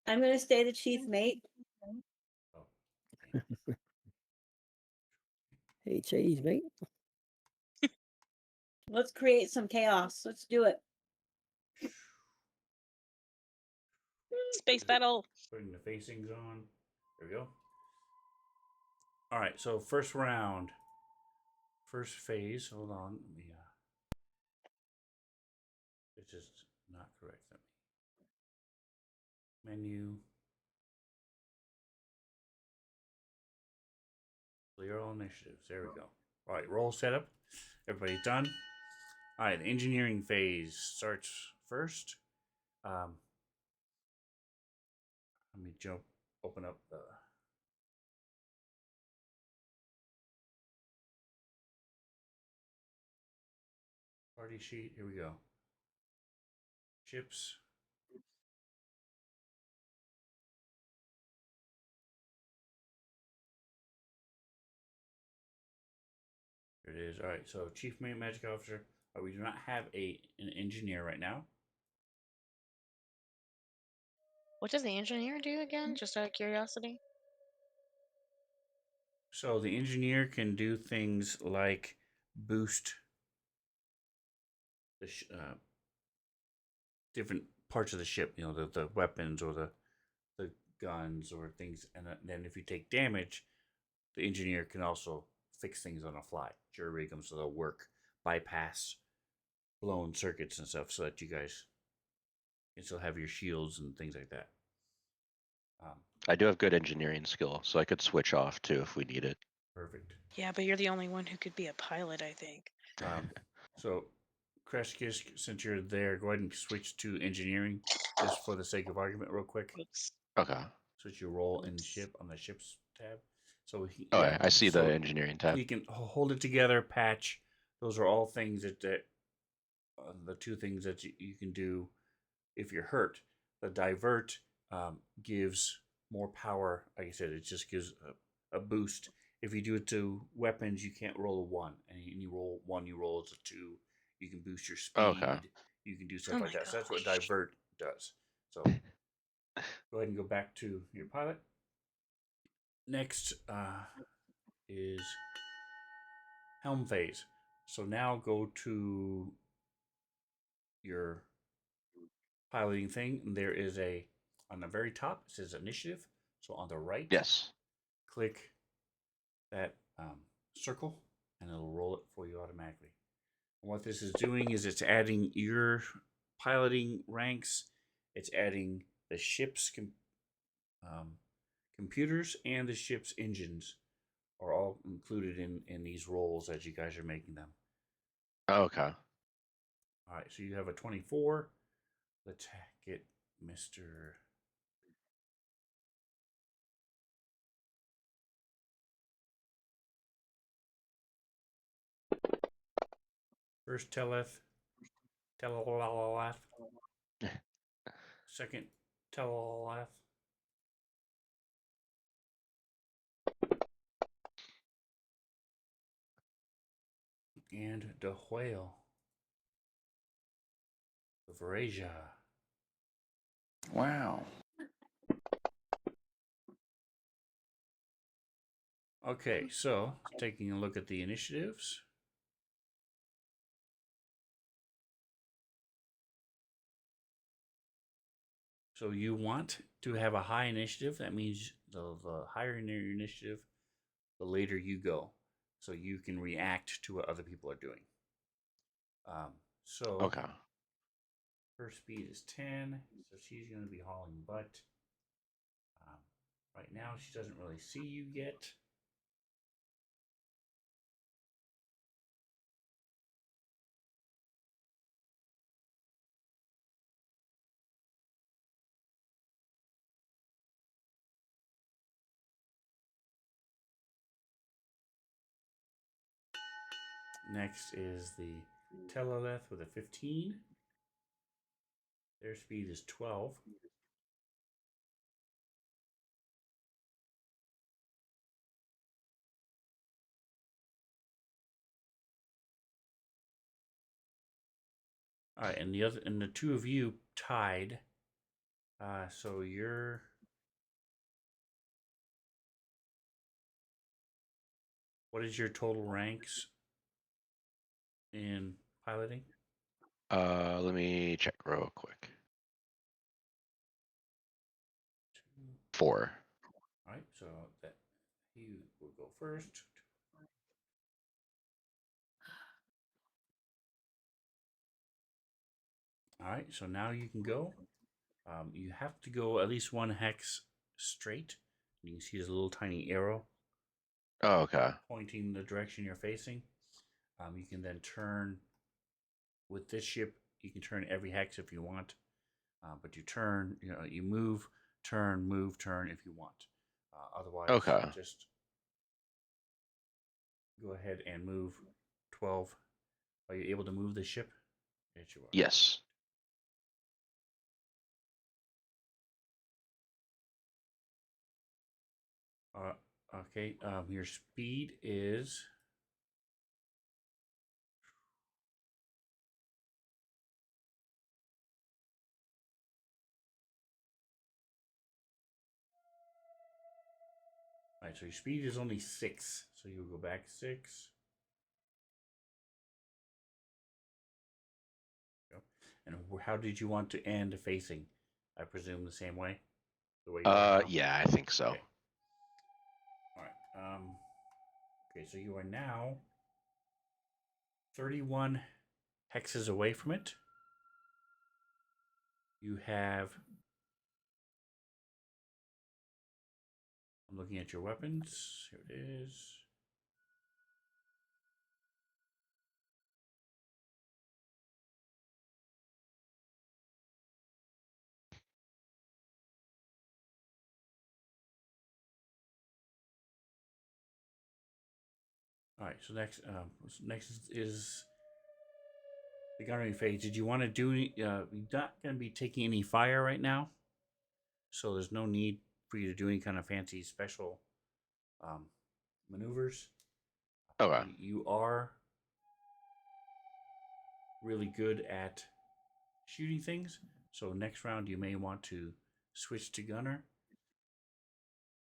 I'm going to stay the chief mate. Oh, okay. Hey, cheese, mate. Let's create some chaos. Let's do it. Space battle. Putting the facings on. There we go. All right, so first round, first phase. Hold on, let me. It's just not correct. Menu. Clear all initiatives. There we go. All right, roll setup. Everybody's done. All right, the engineering phase starts first. Let me open up the party sheet. Here we go. Ships. Here it is. All right, so Chief Magic Officer. We do not have an engineer right now. What does the engineer do again? Just out of curiosity. So the engineer can do things like boost the different parts of the ship. You know, the weapons or the guns or things. And then if you take damage, the engineer can also fix things on the fly. Jury riggum so they'll work, bypass blown circuits and stuff, so that you guys can still have your shields and things like that. I do have good engineering skill, so I could switch off too if we need it. Perfect. Yeah, but you're the only one who could be a pilot, I think. So, Crash Kiss, since you're there, go ahead and switch to engineering, just for the sake of argument, real quick. Oops. Okay. Switch your role in the Oops. ship on the ship's tab. So Oh, yeah, I see so the engineering tab. you can hold it together, patch. Those are all things that the two things that you can do if you're hurt. The divert gives more power. Like I said, it just gives a boost. If you do it to weapons, you can't roll a 1. And you roll 1, you roll as a 2. You can boost your speed. Okay. You can do stuff Oh like my that. So that's what gosh. divert does. So go ahead and go back to your pilot. Next is helm phase. So now go to your piloting thing. And there is on the very top, it says initiative. So on the right, Yes. click that circle and it'll roll it for you automatically. And what this is doing is it's adding your piloting ranks, it's adding the ship's computers and the ship's engines are all included in these roles as you guys are making them. Okay. All right, so you have a 24. Let's get Mr. First Teleth. Second Teleth. And the whale. The Verasia. Wow. Okay, so taking a look at the initiatives. So you want to have a high initiative. That means the higher in your initiative, the later you go. So you can react to what other people are doing. So Okay. her speed is 10, so she's going to be hauling butt. Right now, she doesn't really see you yet. Next is the Teleleth with a 15. Their speed is 12. All right, and the two of you tied. So you're what is your total ranks in piloting? Let me check real quick. 4. All right, so that he will go first. All right, so now you can go. You have to go at least one hex straight. You can see there's a little tiny arrow Oh, okay. pointing the direction you're facing. You can then turn with this ship. You can turn every hex if you want, but you turn. You move, turn, move, turn if you want. Otherwise, Okay. just go ahead and move 12. Are you able to move the ship? Yes, you are. Yes. Okay. Your speed is. All right, so your speed is only 6. So you'll go back 6. Yep. And how did you want to end facing? I presume the same way? The way you are now? Yeah, I think so. Okay. All right. Okay, so you are now 31 hexes away from it. You have. I'm looking at your weapons. Here it is. All right, so next is the gunnery phase. Did you want to do any? You're not going to be taking any fire right now, so there's no need for you to do any kind of fancy special um, maneuvers. Okay. You are really good at shooting things, so next round you may want to switch to gunner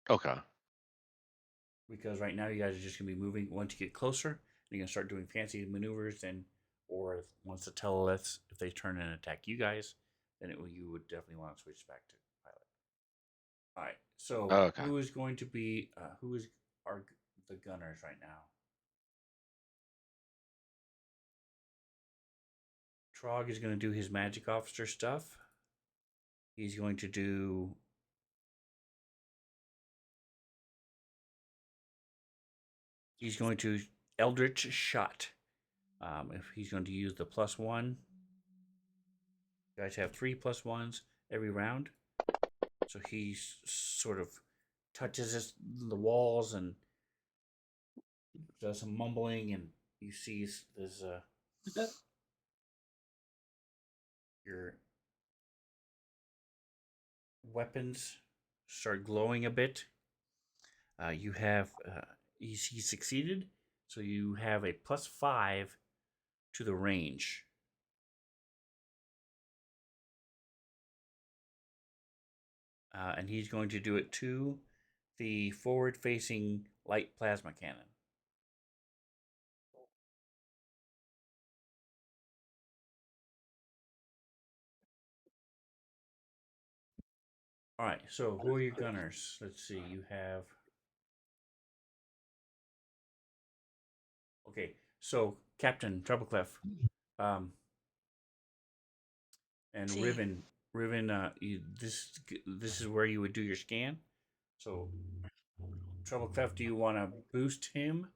Okay. because right now you guys are just going to be moving. Once you get closer, you're going to start doing fancy maneuvers, or once the teleliths, if they turn and attack you guys, then you would definitely want to switch back to pilot. All right. So Okay. who is going to be are the gunners right now? Trog is going to do his magic officer stuff. He's going to do. He's going to Eldritch Shot. If he's going to use the +1, you guys have 3 +1s every round. So he sort of touches the walls and does some mumbling, and you see there's your weapons start glowing a bit. You have he succeeded, so you have a +5 to the range. And he's going to do it to the forward-facing light plasma cannon. All right, so who are your gunners? Let's see. You have. Okay, so Captain Trebleclef, um, and See. Riven, this is where you would do your scan. So, Trebleclef, do you want to boost him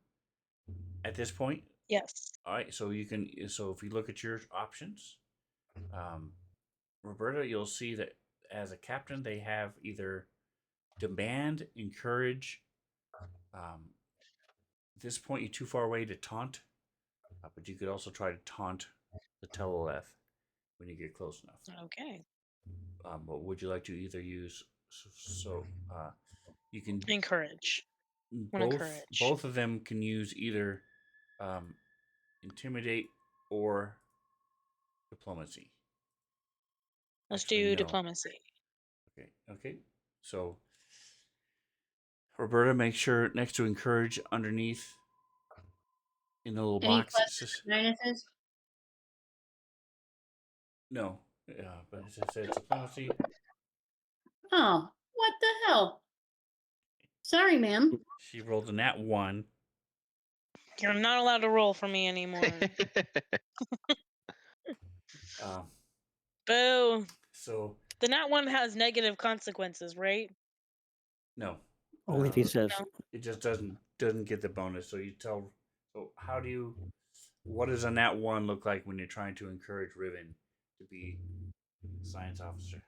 at this point? Yes. All right, so you can. So if you look at your options, Roberta, you'll see that as a captain, they have either demand, encourage. At this point, you're too far away to taunt, but you could also try to taunt the Teleleth when you get close enough. Okay. But would you like to either use you can Encourage. Encourage. both of them can use either intimidate or diplomacy. Let's Actually, do no. diplomacy. Okay. So Roberta, make sure next to encourage underneath in the little Any box. plus minuses? No, but as I said, diplomacy. Oh, what the hell? Sorry, ma'am. She rolled a nat 1. You're not allowed to roll for me anymore. Um, Boo. so The nat one has negative consequences, right? no, Only if he uh, says. No. it just doesn't get the bonus. So you tell. So how do you? What does a nat 1 look like when you're trying to encourage Riven to be a science officer?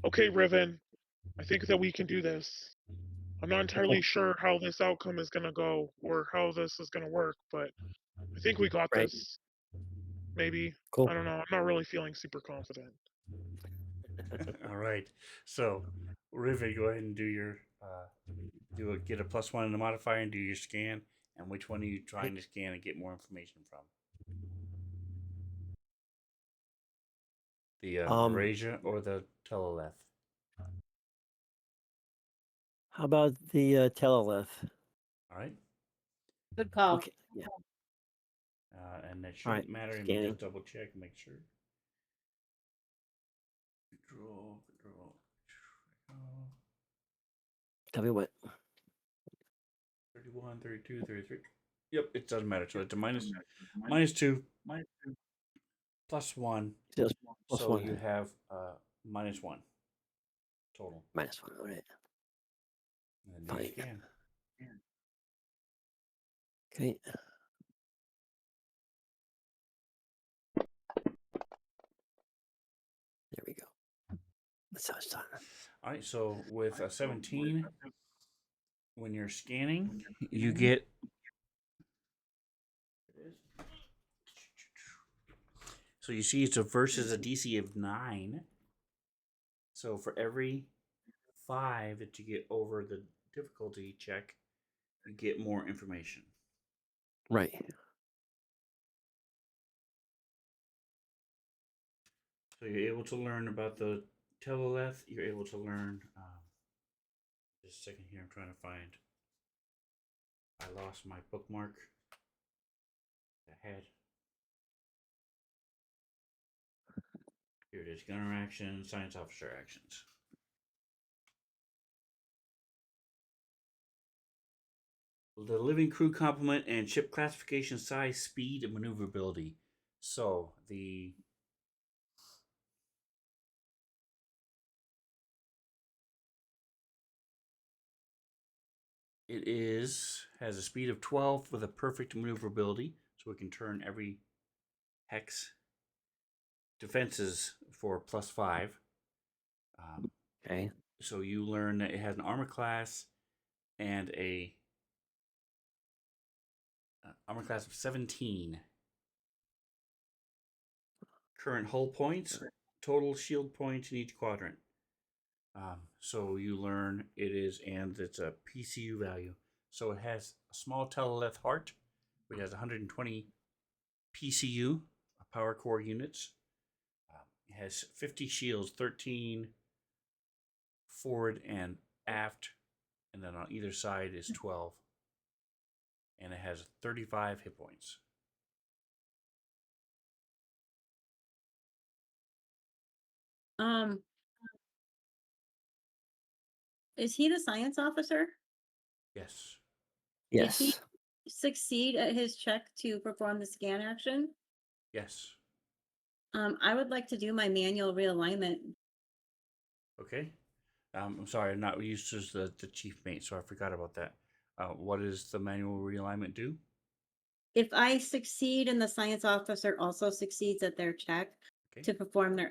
Okay, Riven. I think that we can do this. I'm not entirely sure how this outcome is gonna go or how this is gonna work, but I think we got Right. this. Maybe. Cool. I don't know. I'm not really feeling super confident. All right. So, Riven, go ahead and do your get a +1 in the modifier and do your scan. And which one are you trying to scan and get more information from? The Verasia or the Teleleth? How about the telelith? All right. Good call. Okay. Yeah. And that All shouldn't right. matter. Let me Scanning. just double check and make sure. Control. Tell me what. 31, 32, 33. Yep, it doesn't matter. So it's a -2, +1. Just plus So one. you have -1 total. -1. All right. And then do your Fine. scan. Okay. There we go. That's how it's done. All right. So with a 17, when you're scanning, you get. So you see it's a versus a DC of 9. So for every 5 that you get over the difficulty check, you get more information. Right. So you're able to learn about the Teleleth. You're able to learn. Just a second here. I'm trying to find. I lost my bookmark. Ahead. Here it is. Gunner actions, science officer actions. The living crew complement and ship classification, size, speed, and maneuverability. So the has a speed of 12 with a perfect maneuverability, so it can turn every hex defenses for +5. Okay. So you learn that it has an armor class and a armor class of 17. Current hull points, total shield points in each quadrant. So you learn and it's a PCU value. So it has a small teleleth heart, which has 120 PCU, power core units. It has 50 shields, 13 forward and aft, and then on either side is 12. And it has 35 hit points. Is he the science officer? Yes. Did he Yes. succeed at his check to perform the scan action? Yes. I would like to do my manual realignment. Okay. I'm sorry, I'm not used to the chief mate, so I forgot about that. What does the manual realignment do? If I succeed and the science officer also succeeds at their check Okay. to perform their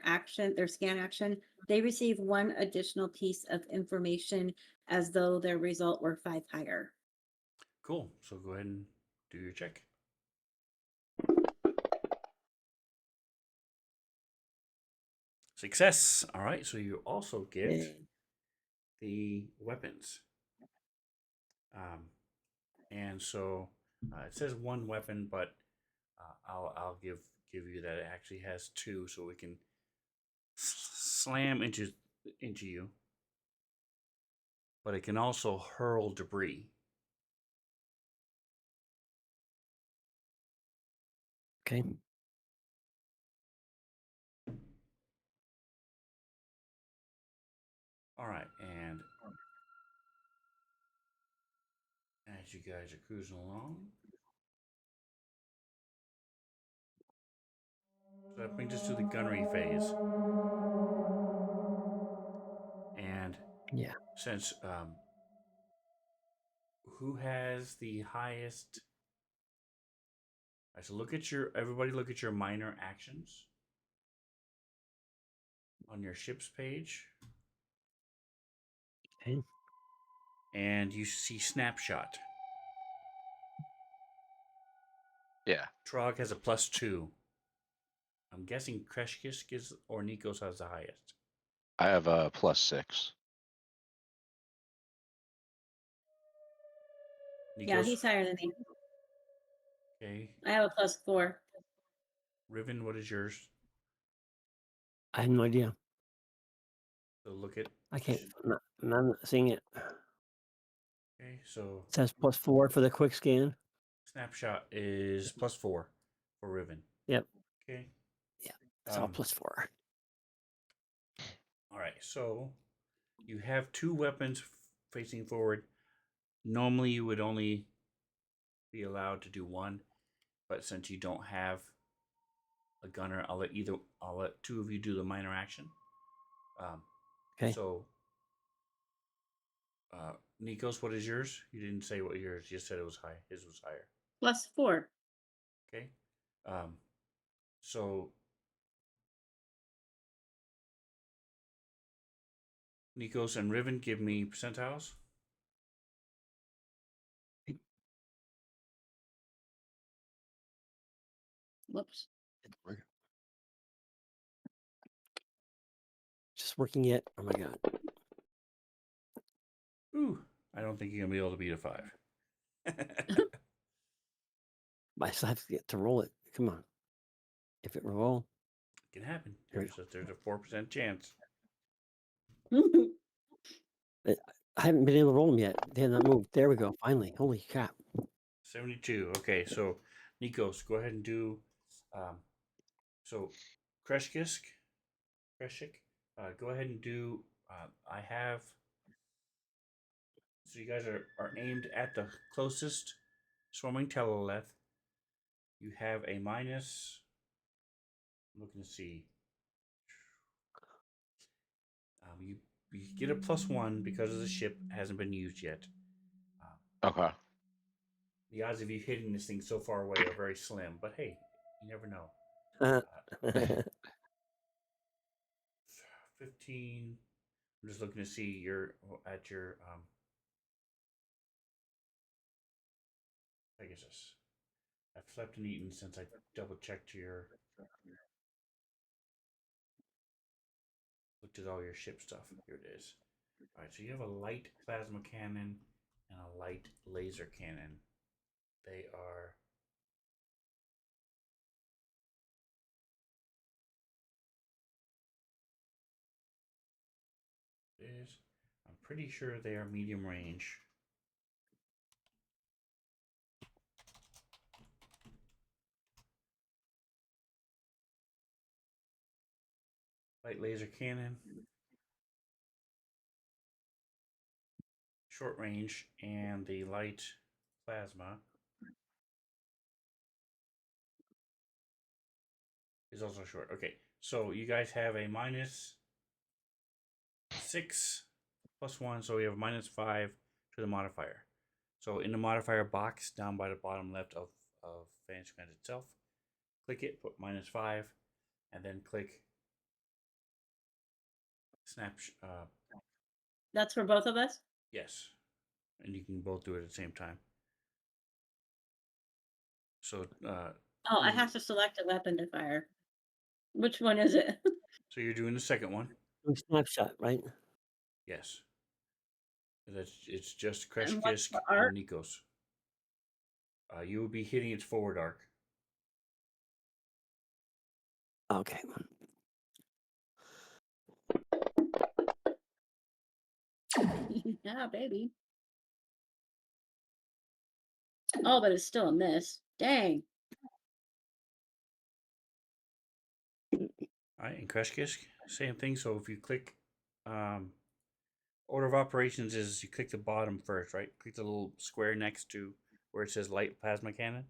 scan action, they receive one additional piece of information as though their result were 5 higher. Cool. So go ahead and do your check. Success. All right. So you also get Okay. the weapons. And so it says one weapon, but I'll give you that it actually has 2, so we can slam into you, but it can also hurl debris. Okay. All right, and as you guys are cruising along, so that brings us to the gunnery phase. And Yeah. since who has the highest? All right, so everybody look at your minor actions on your ship's page, Okay. and you see snapshot. Yeah. Trog has a +2. I'm guessing Kreshkisk or Nikos has the highest. I have a +6. Nikos? Yeah, he's higher than me. Okay. I have a +4. Riven, what is yours? I have no idea. So look at. I can't. I'm not seeing it. Okay, so It says +4 for the quick scan. snapshot is +4 for Riven. Yep. Okay. Yeah. It's all +4. All right, so you have 2 weapons facing forward. Normally, you would only be allowed to do 1, but since you don't have a gunner, I'll let 2 of you do the minor action. Okay. So, Nikos, what is yours? You didn't say what yours. You just said it was high. His was higher. +4. Okay. So Nikos and Riven, give me percentiles. Whoops. Just working yet. Oh my god. Ooh, I don't think you're gonna be able to beat a 5. I still have to get to roll it. Come on. If it roll. It can happen. Here There's a 4% chance. I haven't been able to roll them yet. They have not moved. There we go. Finally. Holy crap. 72. Okay, so Nikos, go ahead and do. So Kreshkisk, go ahead and do. I have. So you guys are aimed at the closest swarming teloleth. You have a minus. I'm looking to see. You get a +1 because of the ship hasn't been used yet. Okay. The odds of you hitting this thing so far away are very slim, but hey, you never know. 15. I'm just looking to see your Pegasus. I've slept and eaten since I double checked looked at all your ship stuff. Here it is. All right, so you have a light plasma cannon and a light laser cannon. They are. I'm pretty sure they are medium range. Light laser cannon, short range, and the light plasma is also short. Okay, so you guys have a -6 +1, so we have a -5 to the modifier. So in the modifier box down by the bottom left of Fantasy Command itself, click it, put -5, and then click snap. That's for both of us? Yes, and you can both do it at the same time. So Oh, I have to select a weapon to fire. Which one is it? so you're doing the second one. Snapshot, right? Yes. It's just And what's Kreshkisk the arc? and Nikos. You will be hitting its forward arc. Okay. Yeah, baby. Oh, but it's still a miss. Dang. All right, and Kreshkisk, same thing. So if you click Order of operations is you click the bottom first, right? Click the little square next to where it says light plasma cannon.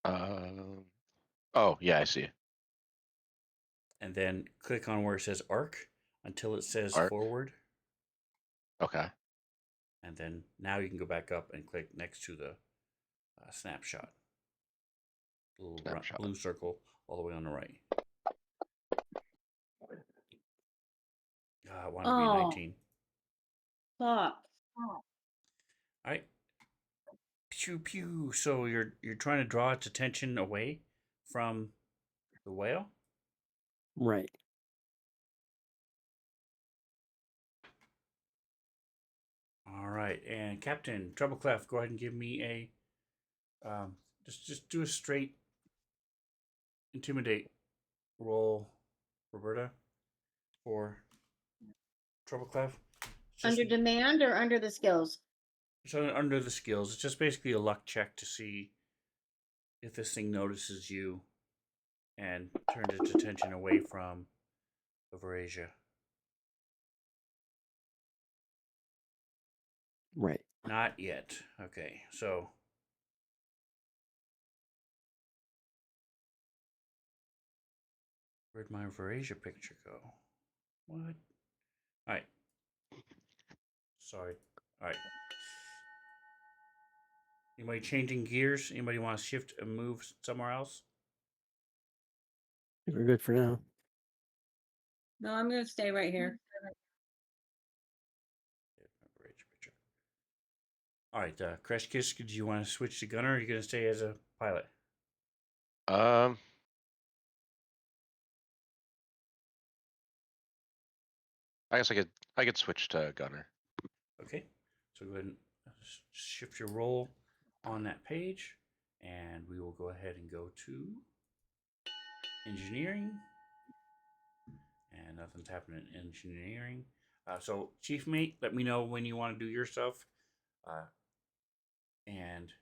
Oh, yeah, I see. And then click on where it says arc until it says Arc. forward. Okay. And then now you can go back up and click next to the snapshot. Little Snapshot. blue circle all the way on the right. I want to be 19. Fuck. All right. Pew pew. So you're trying to draw its attention away from the whale. Right. All right, and Captain Trebleclef, go ahead and give me a just do a straight intimidate roll, Roberta, for Trebleclef. Under demand or under the skills? It's under the skills. It's just basically a luck check to see if this thing notices you and turns its attention away from the Verasia. Right. Not yet. Okay, so where'd my Verasia picture go? What? All right. Sorry. All right. Anybody changing gears? Anybody want to shift and move somewhere else? I think we're good for now. No, I'm gonna stay right here. All right, Crash Kiss, do you want to switch to gunner or are you going to stay as a pilot? I guess I could switch to gunner. Okay, so go ahead and shift your role on that page, and we will go ahead and go to engineering. And nothing's happening in engineering. So, Chief Mate, let me know when you want to do your stuff. And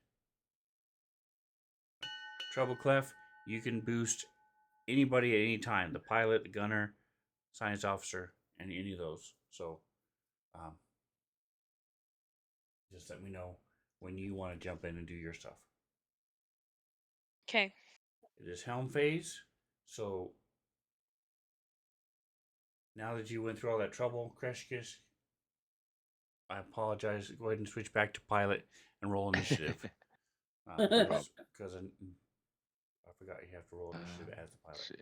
Trebleclef, you can boost anybody at any time, the pilot, the gunner, science officer, and any of those. So just let me know when you want to jump in and do your stuff. Okay. It is helm phase. So now that you went through all that trouble, Crash Kiss, I apologize. Go ahead and switch back to pilot and roll initiative. Because I forgot you have to roll initiative as the pilot. See.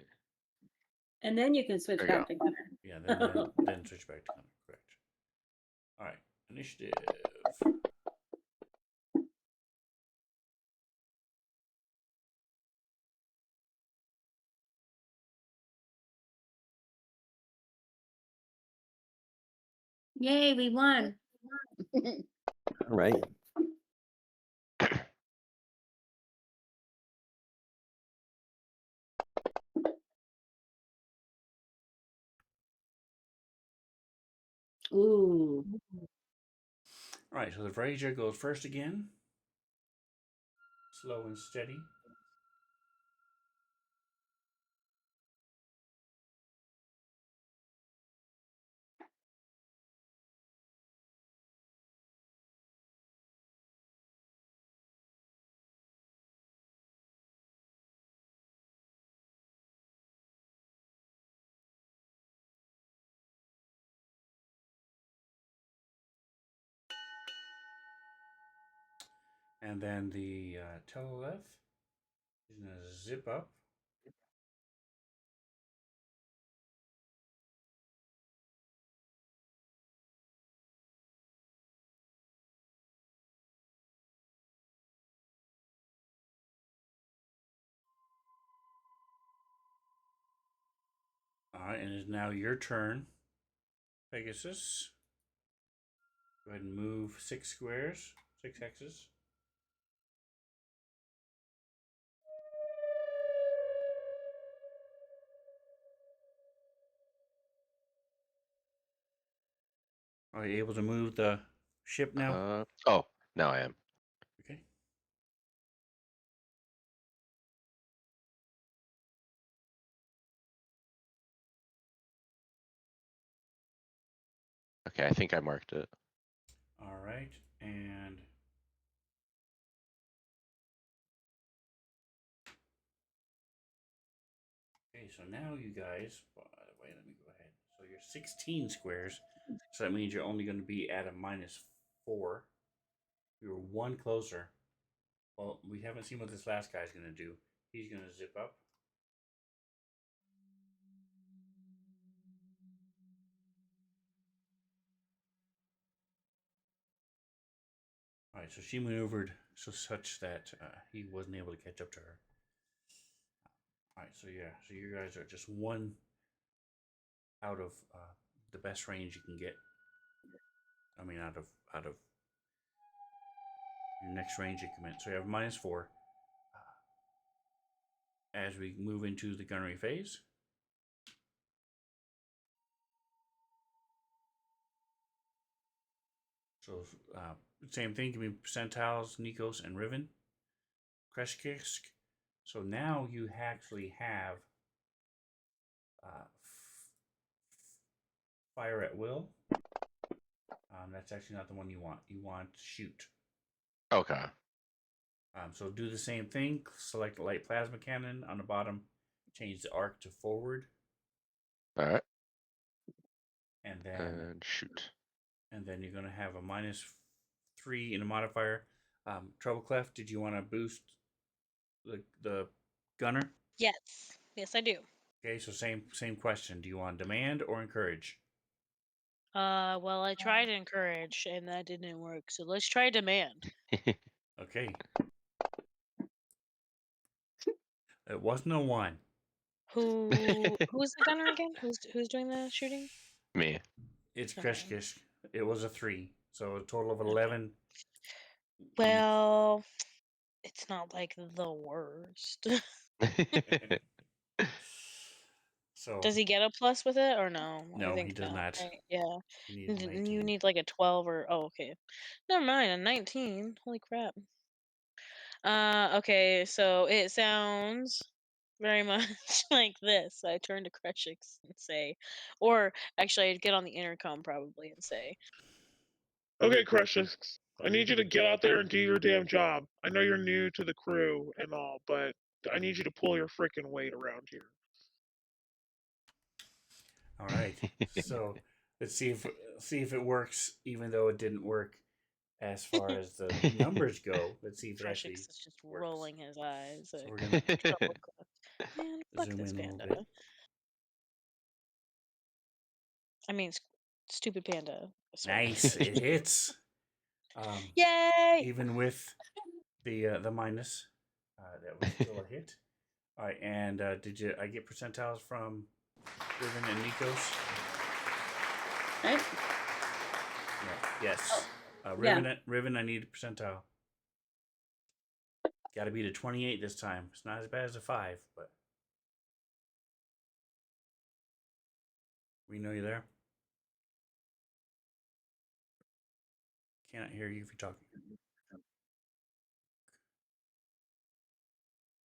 And then you can switch There you back to gunner. Yeah, then switch back to gunner. Correct. All right, initiative. Yay, we won. All right. Ooh. All right, so the Verasia goes first again. Slow and steady. And then the Teleleth is going to zip up. All right, and it is now your turn, Pegasus. Go ahead and move 6 squares, 6 hexes. Are you able to move the ship now? Oh, now I am. Okay. Okay, I think I marked it. All right, and okay, so now you guys, wait, let me go ahead. So you're 16 squares, so that means you're only going to be at a -4. You're one closer. Well, we haven't seen what this last guy's going to do. He's going to zip up. All right, so she maneuvered such that he wasn't able to catch up to her. All right, so yeah, so you guys are just one out of the best range you can get. I mean, out of your next range increment. So you have -4. As we move into the gunnery phase, so same thing. Give me percentiles, Nikos, and Riven. Kreshkisk. So now you actually have fire at will. That's actually not the one you want. You want shoot. Okay. So do the same thing. Select light plasma cannon on the bottom. Change the arc to forward. All right. And then And shoot. And then you're going to have a -3 in a modifier. Treble Clef, did you want to boost the gunner? Yes. Yes, I do. Okay, so same question. Do you want demand or encourage? Well, I tried encourage and that didn't work. So let's try demand. Okay. It wasn't a 1. Who's the gunner again? Who's doing the shooting? Me. It's Okay. Kreshkish. It was a 3. So a total of 11. Well, it's not like the worst. So Does he get a plus with it or no? no, I think he does no. not. Right? Yeah. You need a You 19. need like a 12 or okay. Never mind, a 19. Holy crap. Okay, so it sounds very much like this. I turn to Kretschix and say, or actually, I'd get on the intercom probably and say, Okay, Crushix, I need you to get out there and do your damn job. I know you're new to the crew and all, but I need you to pull your freaking weight around here. All right. So let's see if it works, even though it didn't work as far as the numbers go. Let's see if it actually Kretschix is just works. rolling his eyes. So Like, we're gonna trouble cleft. Man, fuck zoom this in a little panda. bit. I mean, stupid panda. Sorry. Nice, it hits. Yay! Even with the minus, that was still a hit. All right, and did I get percentiles from Riven and Nikos? Right? Yeah. Yes. Riven, I need a percentile. Got to beat a 28 this time. It's not as bad as a 5, but we know you're there. Cannot hear you if you're talking.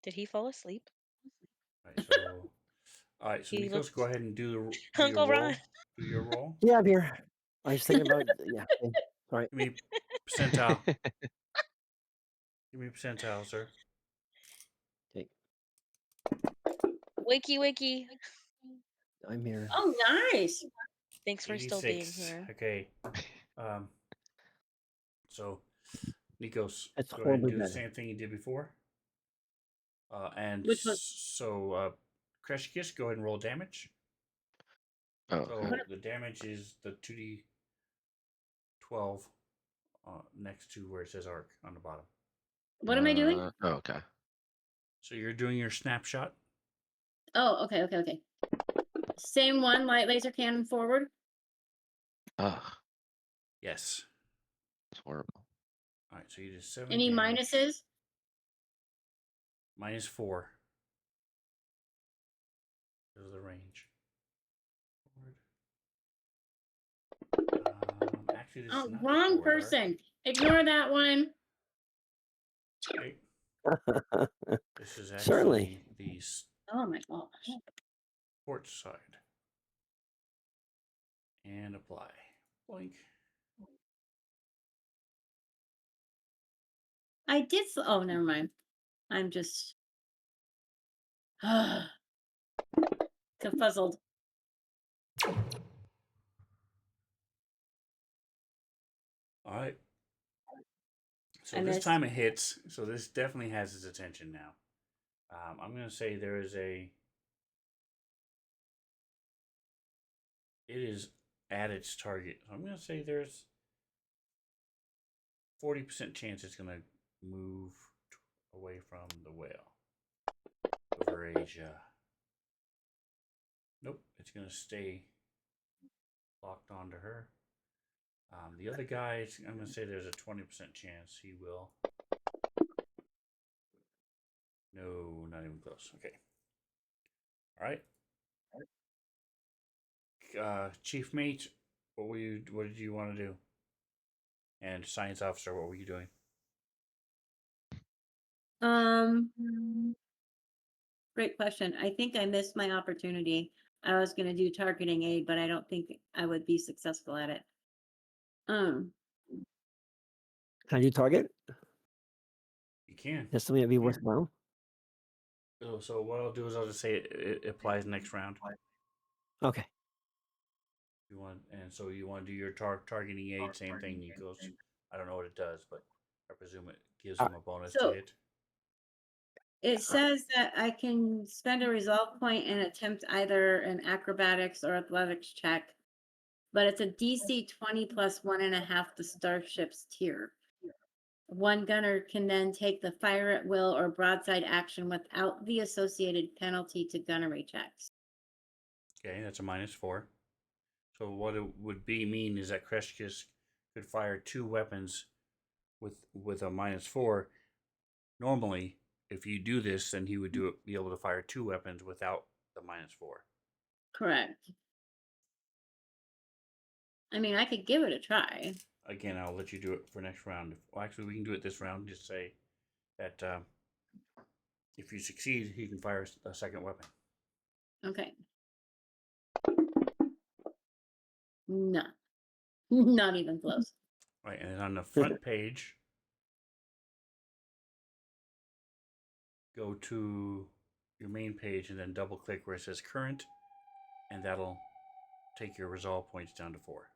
Did he fall asleep? All right. So He Nikos, looked- go ahead and do your Uncle roll. Ron. Do your roll. Yeah, I'm here. I was thinking about yeah. Sorry. Give me percentile. Give me percentile, sir. Okay, Wakey, wakey. I'm here. Oh, nice. Thanks for still being 86. here. Okay. So Nikos, That's go ahead and horribly do the bad. same thing you did before. And Which one? so Crash Kiss, go ahead and roll damage. Oh, So okay. the damage is the 2d12 next to where it says arc on the bottom. What am I doing? Oh, okay. So you're doing your snapshot. Oh, okay. Same one, light laser cannon forward. Ugh, Yes. it's horrible. All right. So you did 7 Any damage. minuses? -4. This is the range. Actually, this Oh, is not the wrong forward arc. person. Ignore that one. Okay. This is actually Certainly. the Oh my gosh. port side. And apply. Boink. I did. Oh, never mind. I'm just confuzzled. All right. So I this missed. time it hits. So this definitely has his attention now. I'm going to say there is a. It is at its target. I'm going to say there's 40% chance it's going to move away from the whale over Asia. Nope, it's going to stay locked onto her. The other guy, I'm going to say there's a 20% chance he will. No, not even close. Okay. All right. Chief mate, what did you want to do? And science officer, what were you doing? Great question. I think I missed my opportunity. I was going to do targeting aid, but I don't think I would be successful at it. Can I do target? You can. That's something that'd be worthwhile. So what I'll do is I'll just say it applies next round. Okay. You want, and so you want to do your targeting aid, same thing. He goes, I don't know what it does, but I presume it gives him a bonus to So- hit. It says that I can spend a resolve point and attempt either an acrobatics or athletics check, but it's a DC 20 plus 1.5 the starship's tier. One gunner can then take the fire at will or broadside action without the associated penalty to gunnery checks. Okay, that's a -4. So what it would mean is that Kreshkis could fire 2 weapons with a -4. Normally, if you do this, then he would be able to fire 2 weapons without the -4. Correct. I mean, I could give it a try. Again, I'll let you do it for next round. Well, actually, we can do it this round. Just say that if you succeed, he can fire a second weapon. Okay. No. Not even close. Right, and then on the front page, go to your main page and then double click where it says current, and that'll take your resolve points down to 4.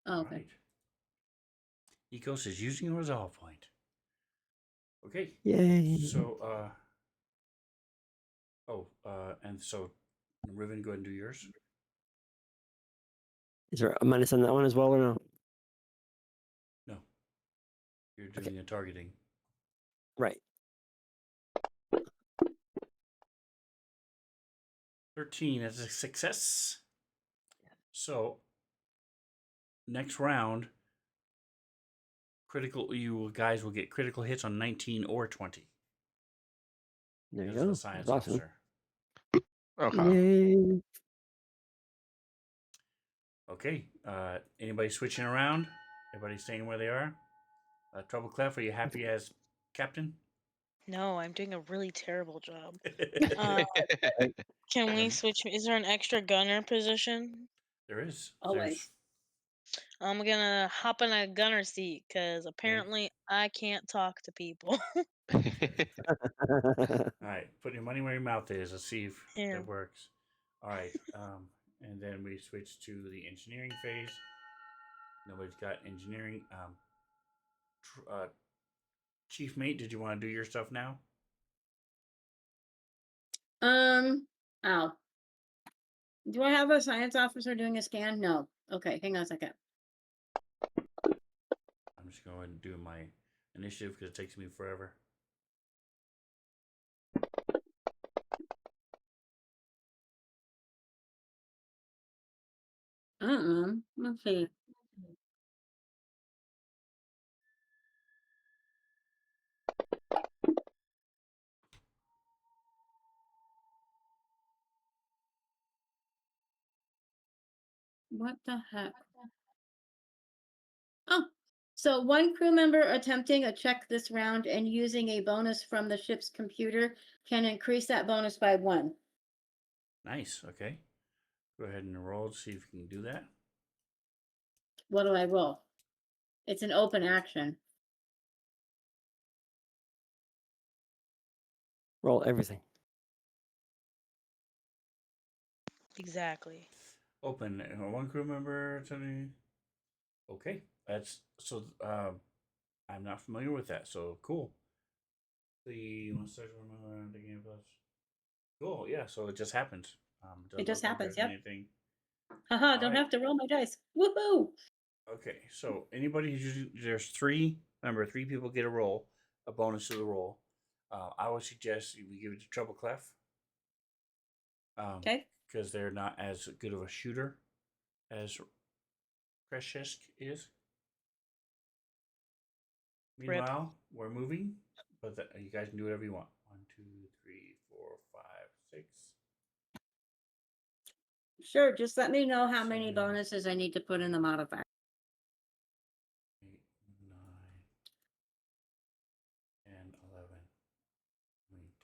Oh, okay. Right. Ecos is using a resolve point. Okay. Yay. So, and so, Riven, go ahead and do yours. Is there a minus on that one as well or no? No. You're doing a targeting. Right. 13 is a success. So, next round, you guys will get critical hits on 19 or 20. There you As go. a science That's awesome. officer. Okay. Yay. Okay. Anybody switching around? Everybody staying where they are? Trouble Clef, are you happy as captain? No, I'm doing a really terrible job. Can we switch? Is there an extra gunner position? There is. Always. I'm gonna hop in a gunner seat because apparently I can't talk to people. All right. Put your money where your mouth is. Let's see if Yeah. that works. All right. And then we switch to the engineering phase. Nobody's got engineering. Chief Mate, did you want to do your stuff now? Ow. Do I have a science officer doing a scan? No. Okay, hang on a second. I'm just going to do my initiative because it takes me forever. Let's see. What the heck? Oh, so one crew member attempting a check this round and using a bonus from the ship's computer can increase that bonus by 1. Nice. Okay. Go ahead and roll to see if you can do that. What do I roll? It's an open action. Roll everything. Exactly. Open. One crew member. Okay. That's so. I'm not familiar with that. So cool. The game plus. Cool. Yeah. So it just happens. It just happens. Yep. Anything. Haha, don't Alright. have to roll my dice. Woohoo! Okay. So anybody who's using, there's three. Remember, three people get a roll, a bonus to the roll. I would suggest we give it to Trouble Clef. Okay. Because they're not as good of a shooter as Kreshk is. Meanwhile, we're moving, but you guys can do whatever you want. 1, 2, 3, 4, 5, 6. Sure, just let me know how many 7, bonuses I need to put in the modifier. 8, 9, 10, 11,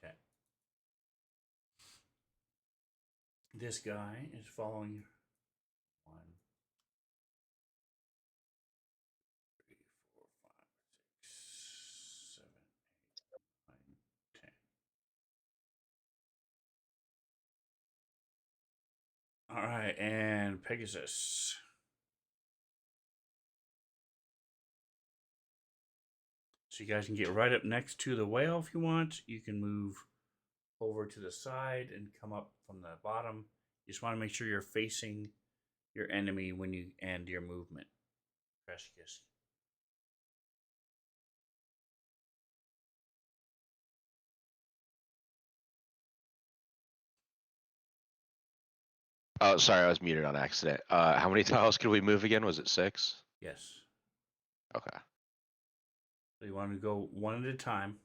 10. This guy is following 1, 3, 4, 5, 6, 7, 8, 9, 10. All right, and Pegasus. So you guys can get right up next to the whale if you want. You can move over to the side and come up from the bottom. You just want to make sure you're facing your enemy when you end your movement. Crash kiss. Oh, sorry, I was muted on accident. How many tiles could we move again? Was it 6? Yes. Okay. So you want to go one at a time.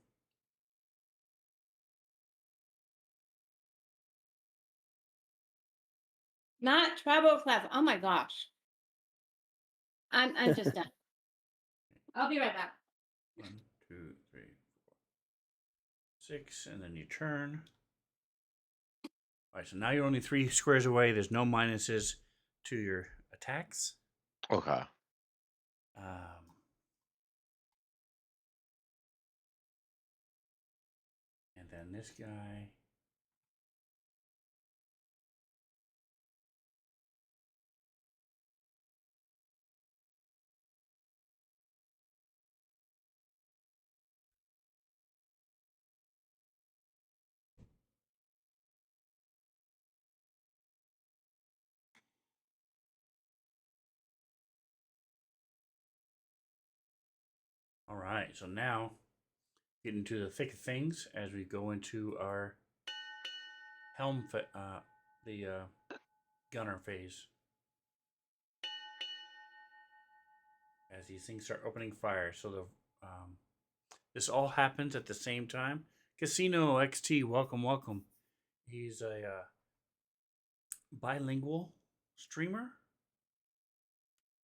Not treble clef. Oh my gosh. I'm just done. I'll be right back. 1, 2, 3, 4, 6, and then you turn. All right, so now you're only 3 squares away. There's no minuses to your attacks. Okay. And then this guy. All right, so now getting to the thick of things as we go into our gunner phase. As these things start opening fire, so this all happens at the same time. Casino XT, welcome, welcome. He's a bilingual streamer,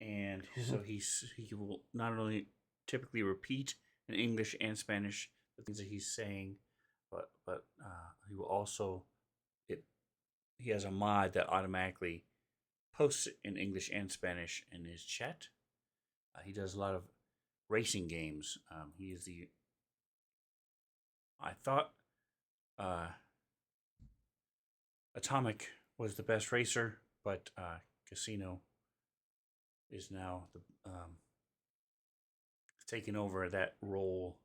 and so he will not only typically repeat in English and Spanish the things that he's saying, but he will also he has a mod that automatically posts it in English and Spanish in his chat. He does a lot of racing games. He is I thought Atomic was the best racer, but Casino is now taking over that role.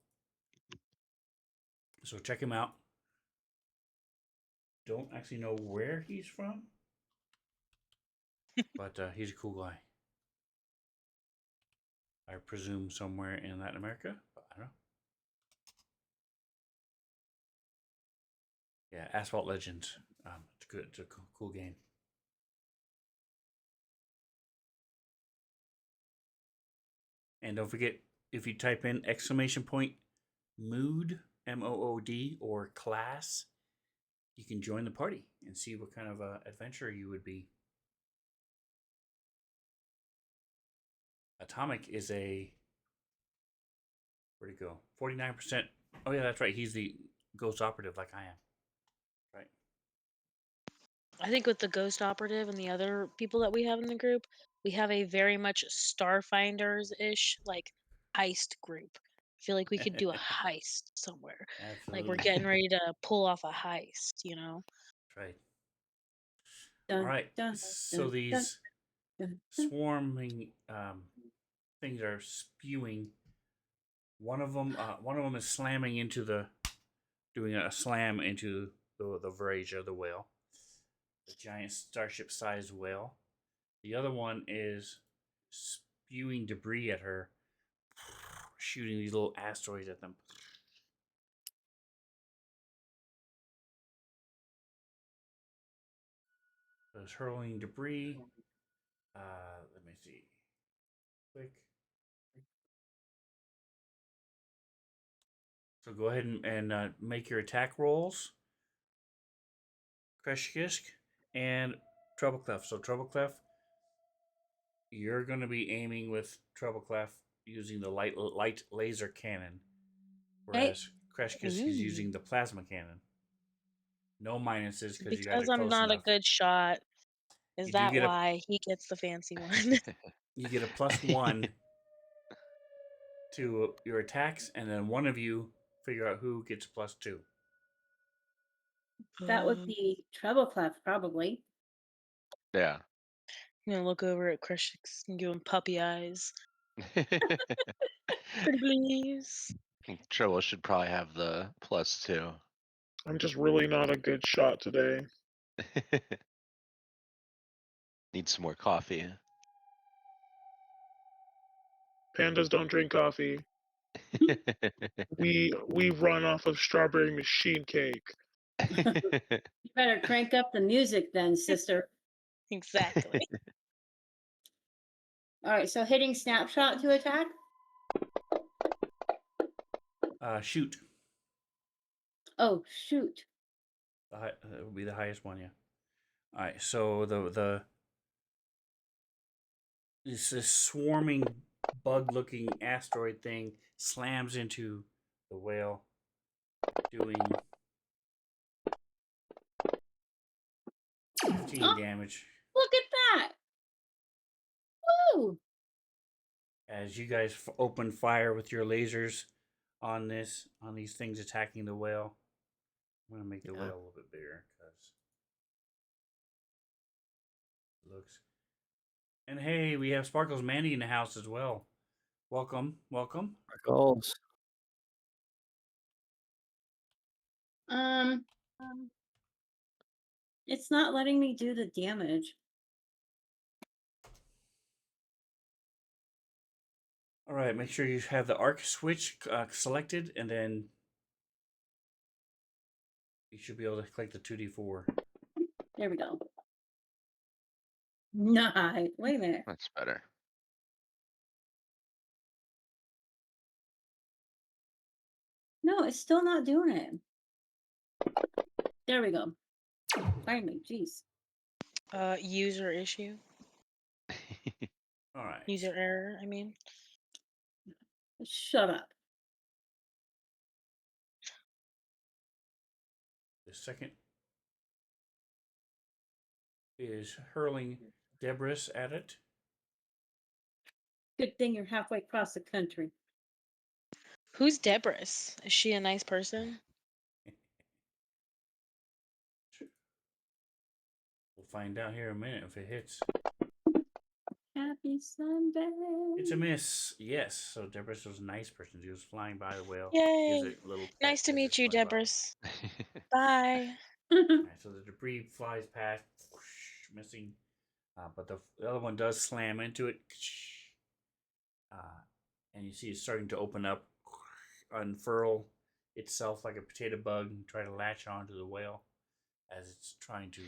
So check him out. Don't actually know where he's from, but he's a cool guy. I presume somewhere in Latin America, but I don't know. Yeah, Asphalt Legends. It's good. It's a cool game. And don't forget, if you type in !mood, MOOD, or class, you can join the party and see what kind of adventure you would be. Atomic is where'd it go? 49%. Oh yeah, that's right. He's the ghost operative like I am. Right. I think with the ghost operative and the other people that we have in the group, we have a very much Starfinders ish like heist group. I feel like we could do a heist somewhere. Like we're Absolutely. getting ready to pull off a heist, you know? That's right. All Dun, right. dun, So dun, dun, these dun, dun. swarming things are spewing. One of them is slamming into doing a slam into the Vorager, the whale, the giant starship-sized whale. The other one is spewing debris at her, shooting these little asteroids at them. So it's hurling debris. Let me see. Quick. So go ahead and make your attack rolls. Kreshkisk and Treble Clef. So Treble Clef, you're going to be aiming with Treble Clef using the light laser cannon, Hey, whereas Kreshkisk is Ooh. using the plasma cannon. No minuses because you guys are Because I'm close not a enough. good shot. Is You do that get a why he gets the fancy one? you get a +1 to your attacks, and then one of you figure out who gets +2. that would be treble clef, probably. Yeah. I'm gonna look over at Krishix and give him puppy eyes. Pretty please. Trouble should probably have the +2. I'm just really not a good shot today. Need some more coffee. Pandas don't drink coffee. We run off of strawberry machine cake. You better crank up the music then, sister. Exactly. All right, so hitting snapshot to attack. Shoot. Oh, shoot. That would be the highest one, yeah. All right, so the this swarming bug-looking asteroid thing slams into the whale, doing 15 Oh, damage. look at that. Woo! As you guys open fire with your lasers on these things attacking the whale. I'm gonna make the whale a little bit bigger because it looks. And hey, we have Sparkles Mandy in the house as well. Welcome, welcome. Goals. Um, it's not letting me do the damage. All right, make sure you have the arc switch selected, and then you should be able to click the 2d4. There we go. Nice. Wait a minute. That's better. No, it's still not doing it. There we go. Finally, jeez. User issue. All right. User error, I mean. Shut up. The second is hurling debris at it. Good thing you're halfway across the country. Who's Debris? Is she a nice person? We'll find out here in a minute if it hits. Happy Sunday. It's a miss. Yes. So Debris was a nice person. She was flying by the whale. Yay. Gives it a little Nice to pet as meet it's you, flying by. Debris. Bye. All right, so the debris flies past, whoosh, missing, but the other one does slam into it, and you see it's starting to open up, unfurl itself like a potato bug, and try to latch onto the whale as it's trying to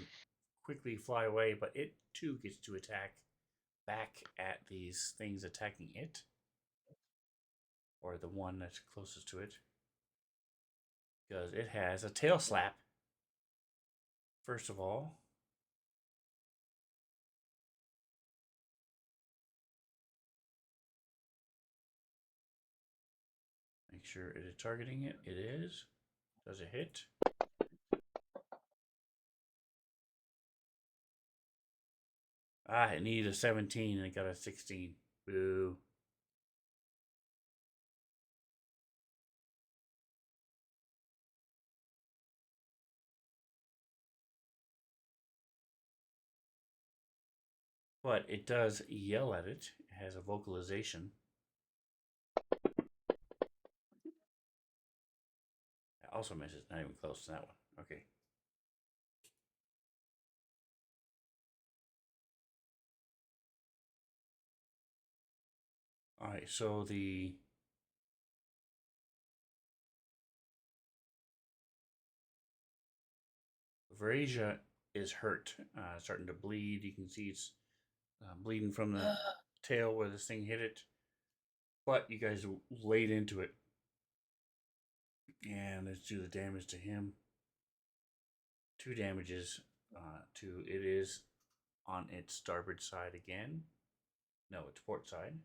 quickly fly away. But it too gets to attack back at these things attacking it, or the one that's closest to it, because it has a tail slap. First of all, make sure it is targeting it. It is. Does it hit? Ah, it needed a 17 and it got a 16. Boo. But it does yell at it. It has a vocalization. It also misses. Not even close to that one. Okay. All right. So the Verasia is hurt, starting to bleed. You can see it's bleeding from the tail where this thing hit it. But you guys laid into it. And let's do the damage to him. 2 damages to it is on its starboard side again. No, it's port side.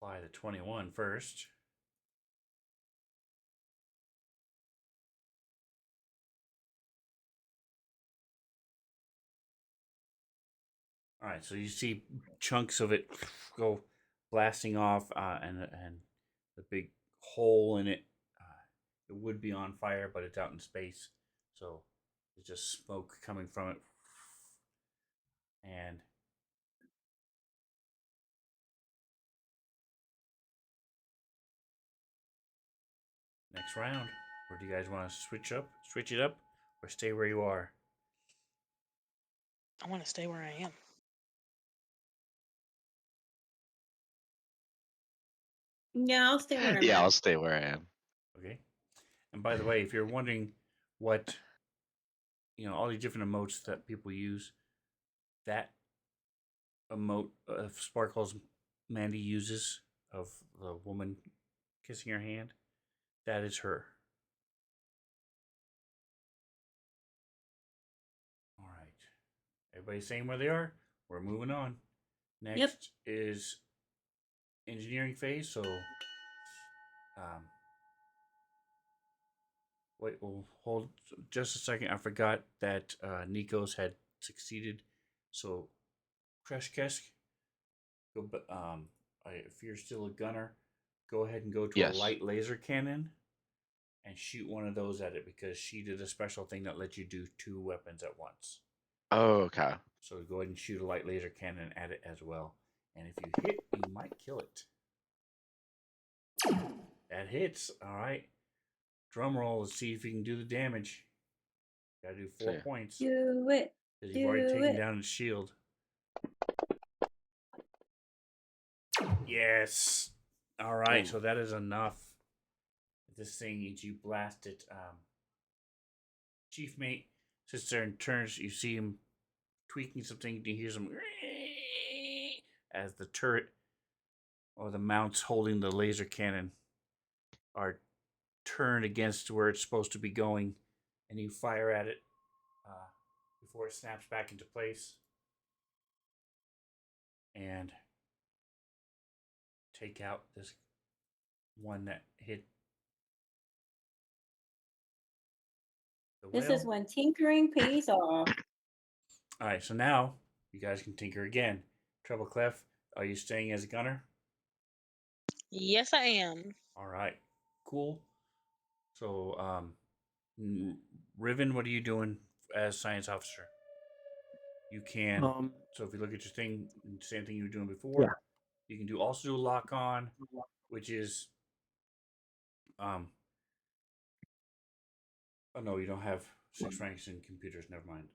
Apply the 21 first. All right, so you see chunks of it go blasting off, and the big hole in it. It would be on fire, but it's out in space, so there's just smoke coming from it. And next round, or do you guys want to switch it up, or stay where you are? I want to stay where I am. Yeah, I'll stay where I'm Yeah, at. I'll stay where I am. Okay. And by the way, if you're wondering what all these different emotes that people use, that emote of Sparkles Mandy uses of the woman kissing her hand, that is her. All right. Everybody saying where they are? We're moving on. Next is engineering phase. So, wait, we'll hold just a second. I forgot that Nikos had succeeded. So, Kreshkesk, go. If you're still a gunner, go ahead and go to a Yes. light laser cannon and shoot one of those at it, because she did a special thing that lets you do 2 weapons at once. Oh, okay. So go ahead and shoot a light laser cannon at it as well. And if you hit, you might kill it. That hits. All right. Drum roll. Let's see if you can do the damage. Gotta do 4 points. Do it. Because you've already taken down its shield. Yes. All right. So that is enough. This thing, you blast it. Chief mate sits there and turns. You see him tweaking something. You hear some as the turret or the mounts holding the laser cannon are turned against where it's supposed to be going, and you fire at it before it snaps back into place and take out this one that hit the whale. This is when tinkering pays off. All right, so now you guys can tinker again. Treble Clef, are you staying as a gunner? Yes, I am. All right, cool. So, Riven, what are you doing as science officer? You can. So if you look at your thing, same thing you were doing before. Yeah. You can also do a lock on, which is oh no, you don't have 6 ranks in computers. Never mind.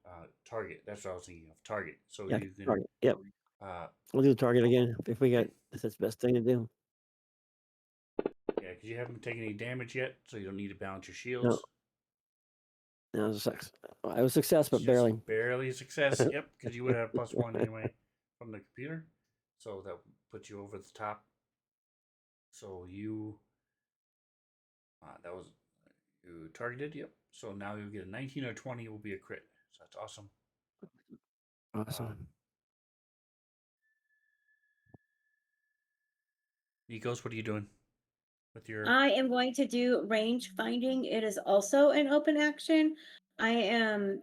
Target. That's what I was thinking of. Target. So Yeah, you can. target. Yep. We'll do target again if we get. That's the best thing to do. Yeah, because you haven't taken any damage yet, so you don't need to balance your shields. No, it was a success. I was a success, but Just barely. Barely a success. Yep, because you would have +1 anyway from the computer, so that puts you over the top. So you. That was you targeted. Yep. So now you'll get a 19 or 20. Will be a crit. So that's awesome. Awesome. Nikos, what are you doing with your? I am going to do range finding. It is also an open action. I am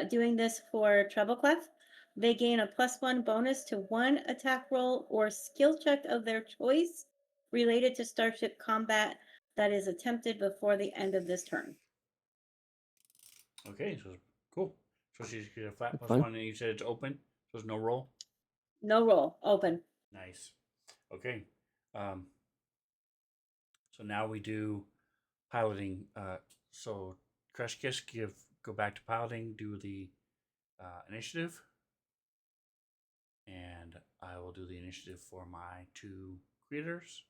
doing this for treble clef. They gain a +1 bonus to one attack roll or skill check of their choice related to starship combat that is attempted before the end of this turn. Okay, so cool. So she's got a flat Fun. +1, and you said it's open, so there's no roll. No roll, open. Nice. Okay. So now we do piloting. So Crush Kiss, go back to piloting. Do the initiative, and I will do the initiative for my 2 creators.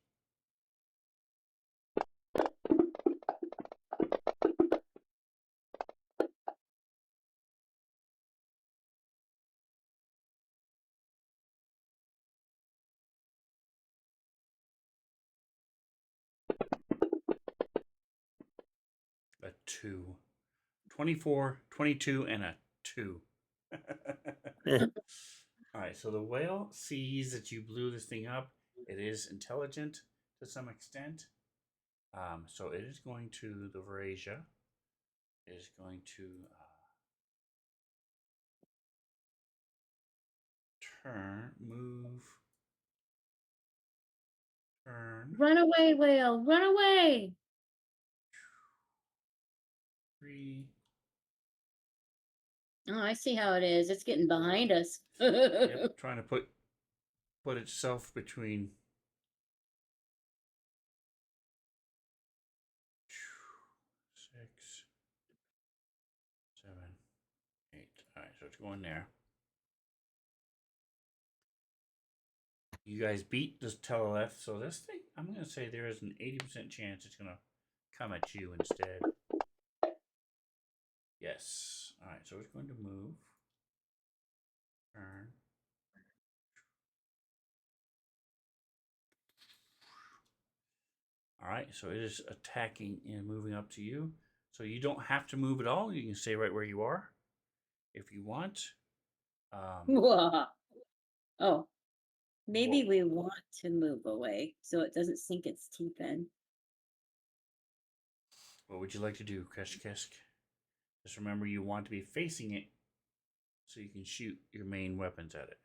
A 2. 24, 22, and a 2. All right, so the whale sees that you blew this thing up. It is intelligent to some extent. So it is going to, the Verasia is going to move, turn. Run away, whale, run away. 3. Oh, I see how it is. It's getting behind us. Yep, trying to put itself between 6, 7, 8. All right, so it's going there. You guys beat this teleleth, so this thing, I'm going to say there is an 80% chance it's going to come at you instead. Yes. All right, so it's going to move. Turn. All right, so it is attacking and moving up to you. So you don't have to move at all. You can stay right where you are if you want. Oh, maybe Whoa. we want to move away so it doesn't sink its teeth in. What would you like to do, Keshkesk? Just remember you want to be facing it so you can shoot your main weapons at it.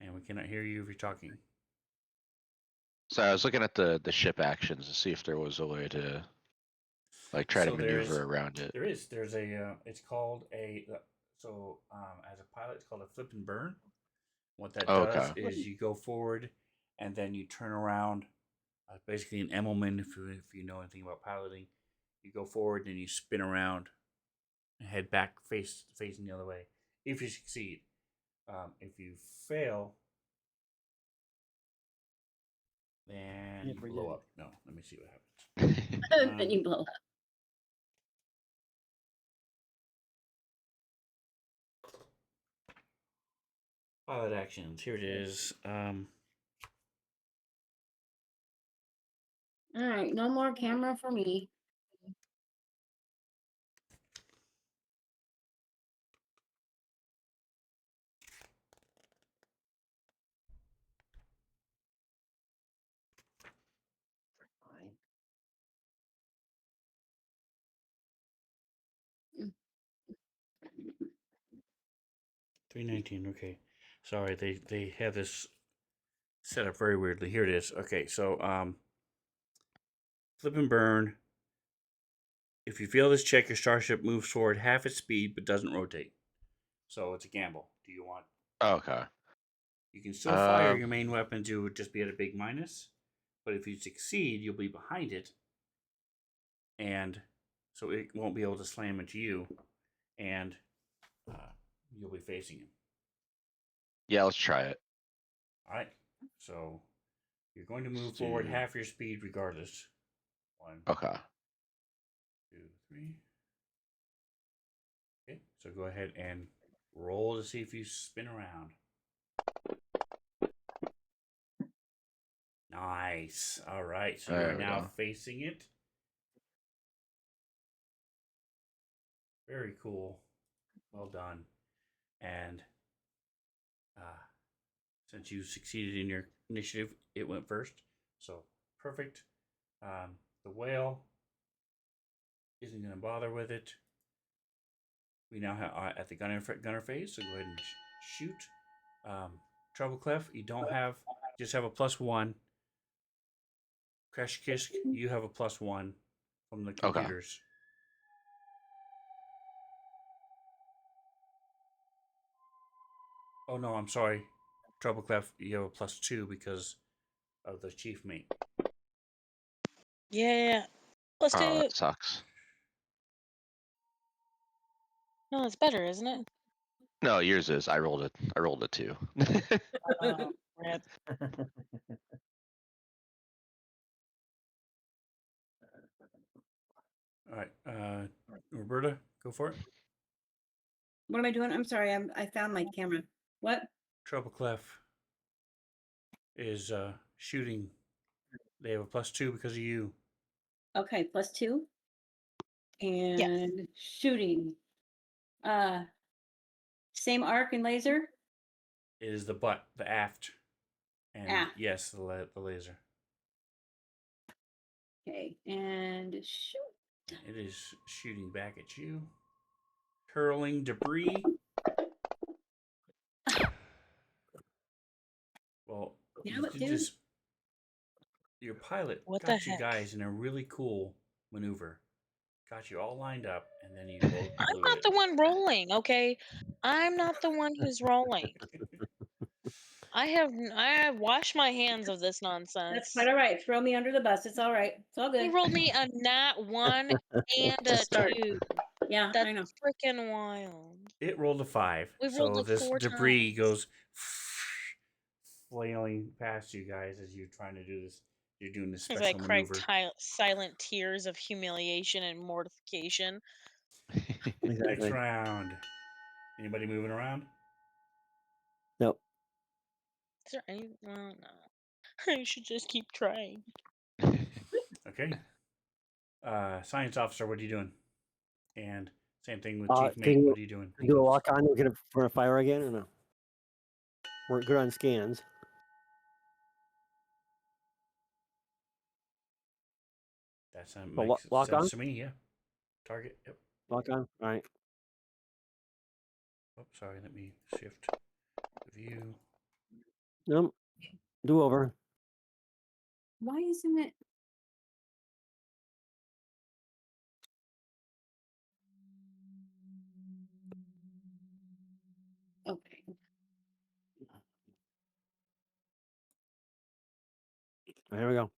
And we cannot hear you if you're talking. So I was looking at the ship actions to see if there was a way to like try to maneuver around it. There's a it's called a as a pilot it's called a flip and burn. What that does is you go forward and then you turn around. Basically an Emmelman, if you know anything about piloting, you go forward and you spin around and head back facing the other way. If you succeed, if you fail, then you blow up. No, let me see what happens. Then you blow up. Pilot actions. Here it is. All right, no more camera for me. Fine. 319. Okay, sorry, they have this set up very weirdly. Here it is. Okay, so flip and burn. If you fail this check, your starship moves forward half its speed but doesn't rotate. So it's a gamble. Do you want? Okay. You can still fire your main weapons. You would just be at a big minus, but if you succeed, you'll be behind it, and so it won't be able to slam into you, and you'll be facing him. Yeah, let's try it. All right. So you're going to move forward half your speed regardless. 1. Okay. 2, 3. Okay. So go ahead and roll to see if you spin around. Nice. All right. So you're now facing it. Very cool. Well done. And since you succeeded in your initiative, it went first. So perfect. The whale isn't going to bother with it. We now have at the gunner phase, so go ahead and shoot. Treble Clef, you don't have, just have a +1. Crash Kiss, you have a +1 from the computers. Oh no, I'm sorry. Treble Clef, you have a +2 because of the chief mate. Yeah. Let's do Oh, it. that sucks. No, it's better, isn't it? No, yours is. I rolled it. I rolled it too. Rip. All right, Roberta, go for it. What am I doing? I'm sorry. I found my camera. What? Treble Clef is shooting. They have a +2 because of you. Okay, +2. And shooting. Same arc and laser. It is the butt, the aft, and Aft. yes, the laser. Okay, and shoot. It is shooting back at you, hurling debris. Well, You know what, dude? just your pilot What the got you heck? guys in a really cool maneuver. Got you all lined up, and then you both I'm blew not it. the one rolling, okay? I'm not the one who's rolling. I have washed my hands of this That's nonsense. quite all right. Throw me under the bus. It's all right. It's all He good. rolled me a nat 1 and To a start. 2. Yeah, That's I know. freaking wild. It rolled a 5, We've so rolled like this 4 debris times. goes flailing past you guys as you're trying to do this. You're doing this As special I cried maneuver. silent tears of humiliation and mortification. Next Exactly. round. Anybody moving around? Nope. Is there any? Well, no. I should just keep trying. Okay. Science officer, what are you doing? And same thing with Uh, chief can mate. you What are you doing? do a lock on? We're gonna for a fire again or no? We're good on scans. That Well, makes lock sense on. to me. Yeah. Target. Yep. Lock on. All right. Oh, sorry. Let me shift the view. Nope. Do over. Why isn't it? Okay. Here we go.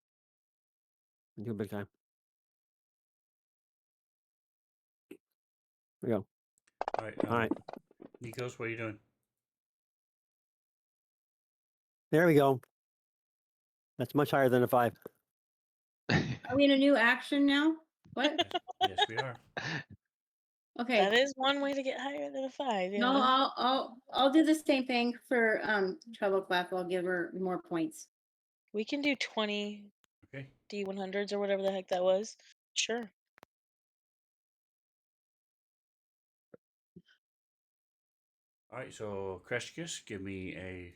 Do a big time. Here we go. All right. All right. Nikos, what are you doing? There we go. That's much higher than a 5. Are we in a new action now? What? Yes, we are. Okay. That is one way to get higher than a 5. Yeah. No, I'll do the same thing for Treble Clef. I'll give her more points. We can do 20 Okay. D100s or whatever the heck that was. Sure. All right. So, Kreshkis, give me a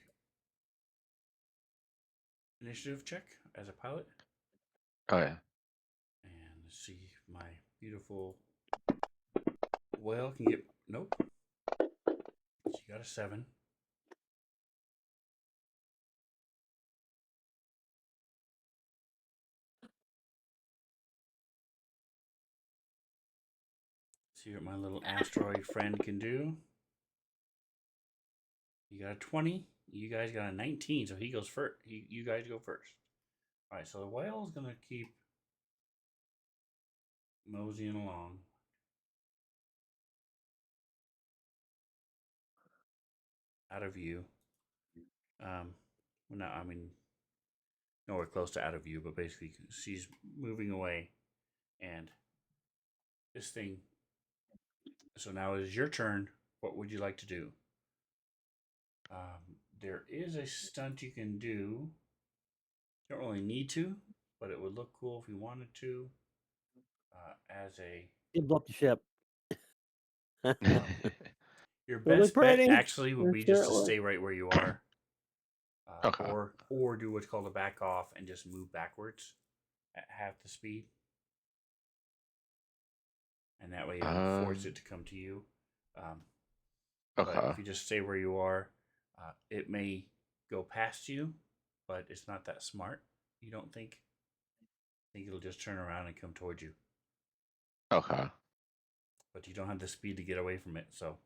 initiative check as a pilot. Oh yeah. And let's see if my beautiful whale can get. Nope. She got a 7. See what my little asteroid friend can do. You got a 20. You guys got a 19, so he goes first. You guys go first. All right, so the whale is going to keep moseying along. Out of view. Well, no, I mean, nowhere close to out of view, but basically she's moving away. And this thing. So now it is your turn. What would you like to do? There is a stunt you can do. You don't really need to, but it would look cool if you wanted to. As a It blew up the ship. your It looked best bet pretty. actually would I'm be sure just it to would. stay right where you are. Okay. Or do what's called a back off and just move backwards at half the speed, and that way it'll force it to come to you. But Okay. if you just stay where you are, it may go past you, but it's not that smart. You don't think? I think it'll just turn around and come towards you. Okay. But you don't have the speed to get away from it, so.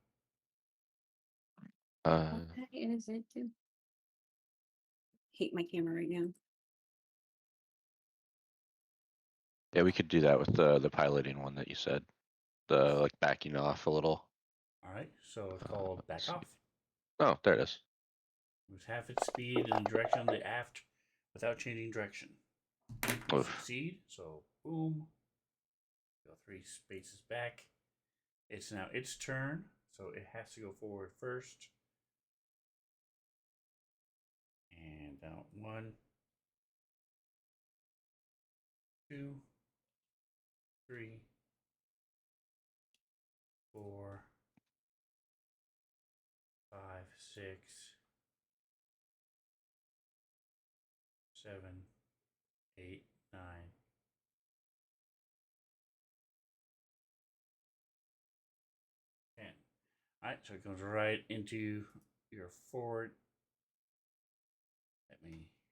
Okay, is it too? Hate my camera right now. Yeah, we could do that with the piloting one that you said. The like backing off a little. All right, so it's called back off. Oh, there it is. Moves half its speed in the direction of the aft without changing direction. Oof. Succeed, so boom. Go 3 spaces back. It's now its turn, so it has to go forward first. And down 1, 2, 3, 4, 5, 6, 7, 8, 9, 10. Alright, so it goes right into your forward.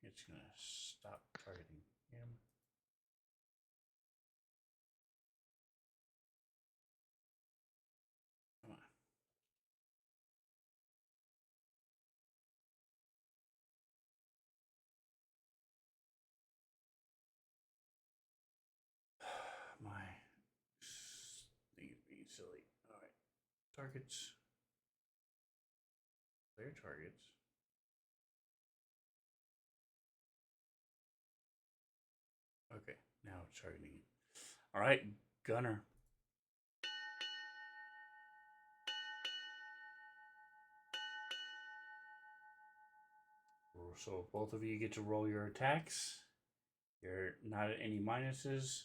It's gonna stop targeting him. Come on. My thing is being silly. Alright. Targets. Clear targets. Okay, now it's targeting you. Alright, Gunner. So both of you get to roll your attacks. You're not at any minuses.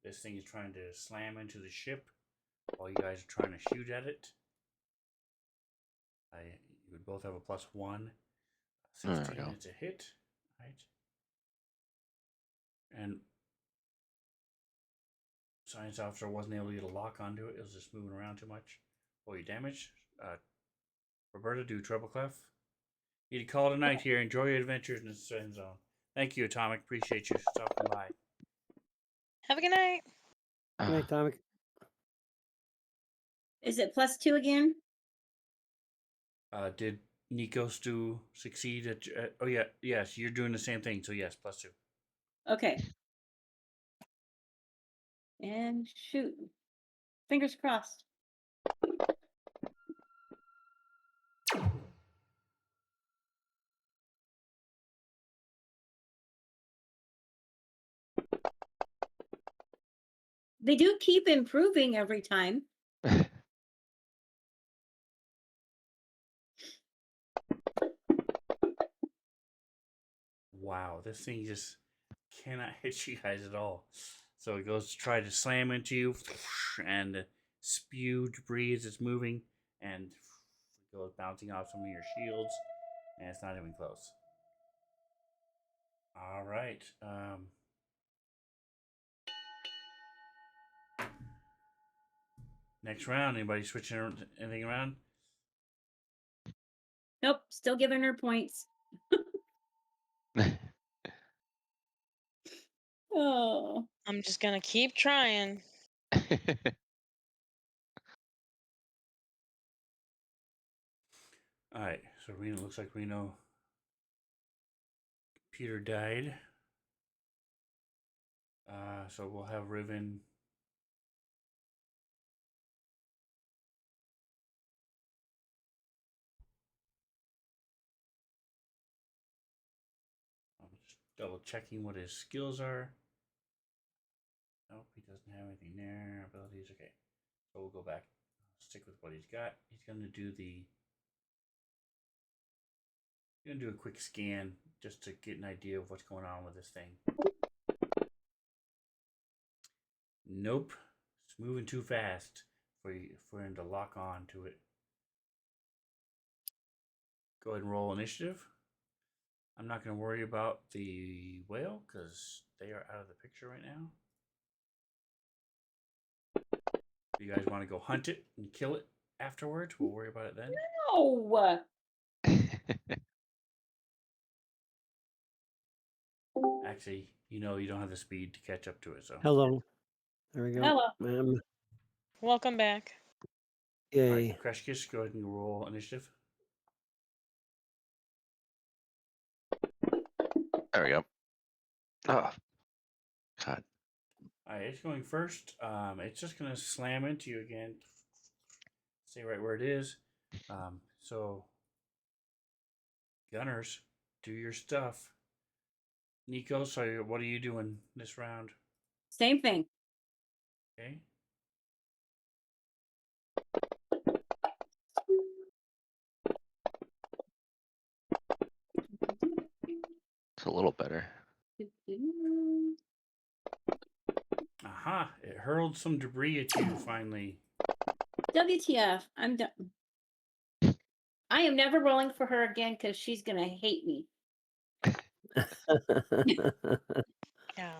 This thing is trying to slam into the ship while you guys are trying to shoot at it. You would both have a +1. 16, it's a hit. Right. And Science Officer wasn't able to get a lock onto it. It was just moving around too much. Roll your damage. Roberta, do treble clef. Need to call it a night here. Enjoy your adventures in the Sand Zone. Thank you, Atomic. Appreciate you stopping by. Have a good night. Good night, Atomic. Is it +2 again? Did Nikos do succeed at? Oh yeah, yes. You're doing the same thing. So yes, +2. Okay. And shoot. Fingers crossed. They do keep improving every time. Wow, this thing just cannot hit you guys at all. So it goes to try to slam into you, and spew debris as it's moving, and it goes bouncing off some of your shields, and it's not even close. All right. Next round, anybody switching anything around? Nope, still giving her points. Oh. I'm just gonna keep trying. All right. So Reno looks like Reno. Peter died. So we'll have Riven. I'm just double checking what his skills are. Nope, he doesn't have anything there. Abilities, okay. So we'll go back. Stick with what he's got. He's gonna do a quick scan just to get an idea of what's going on with this thing. Nope, it's moving too fast for him to lock on to it. Go ahead and roll initiative. I'm not going to worry about the whale because they are out of the picture right now. If you guys want to go hunt it and kill it afterwards, we'll worry about it then. No. Actually, you know you don't have the speed to catch up to it, so. Hello. There we go. Hello. Welcome back. All Yay. right, Crash Kiss, go ahead and roll initiative. There we go. Oh, God. All right, it's going first. It's just going to slam into you again. Stay right where it is. So, gunners, do your stuff. Nico, so what are you doing this round? Same thing. Okay. It's a little better. Aha! It hurled some debris at you finally. WTF? I'm done. I am never rolling for her again because she's gonna hate me. Yeah,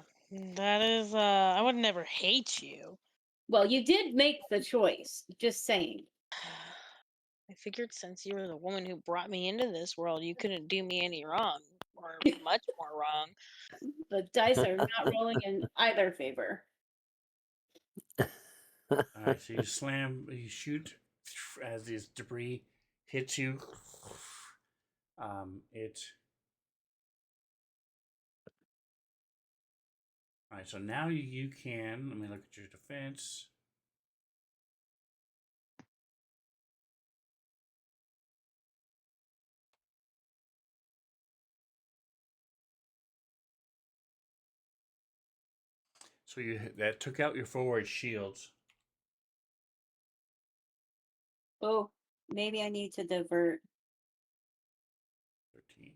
that is. I would never hate you. Well, you did make the choice. Just saying. I figured since you were the woman who brought me into this world, you couldn't do me any wrong, or much more wrong. The dice are not rolling in either favor. All right, so you slam, you shoot as this debris hits you. It. All right, so now you can. Let me look at your defense. So that took out your forward shields. Oh, maybe I need to divert. 13.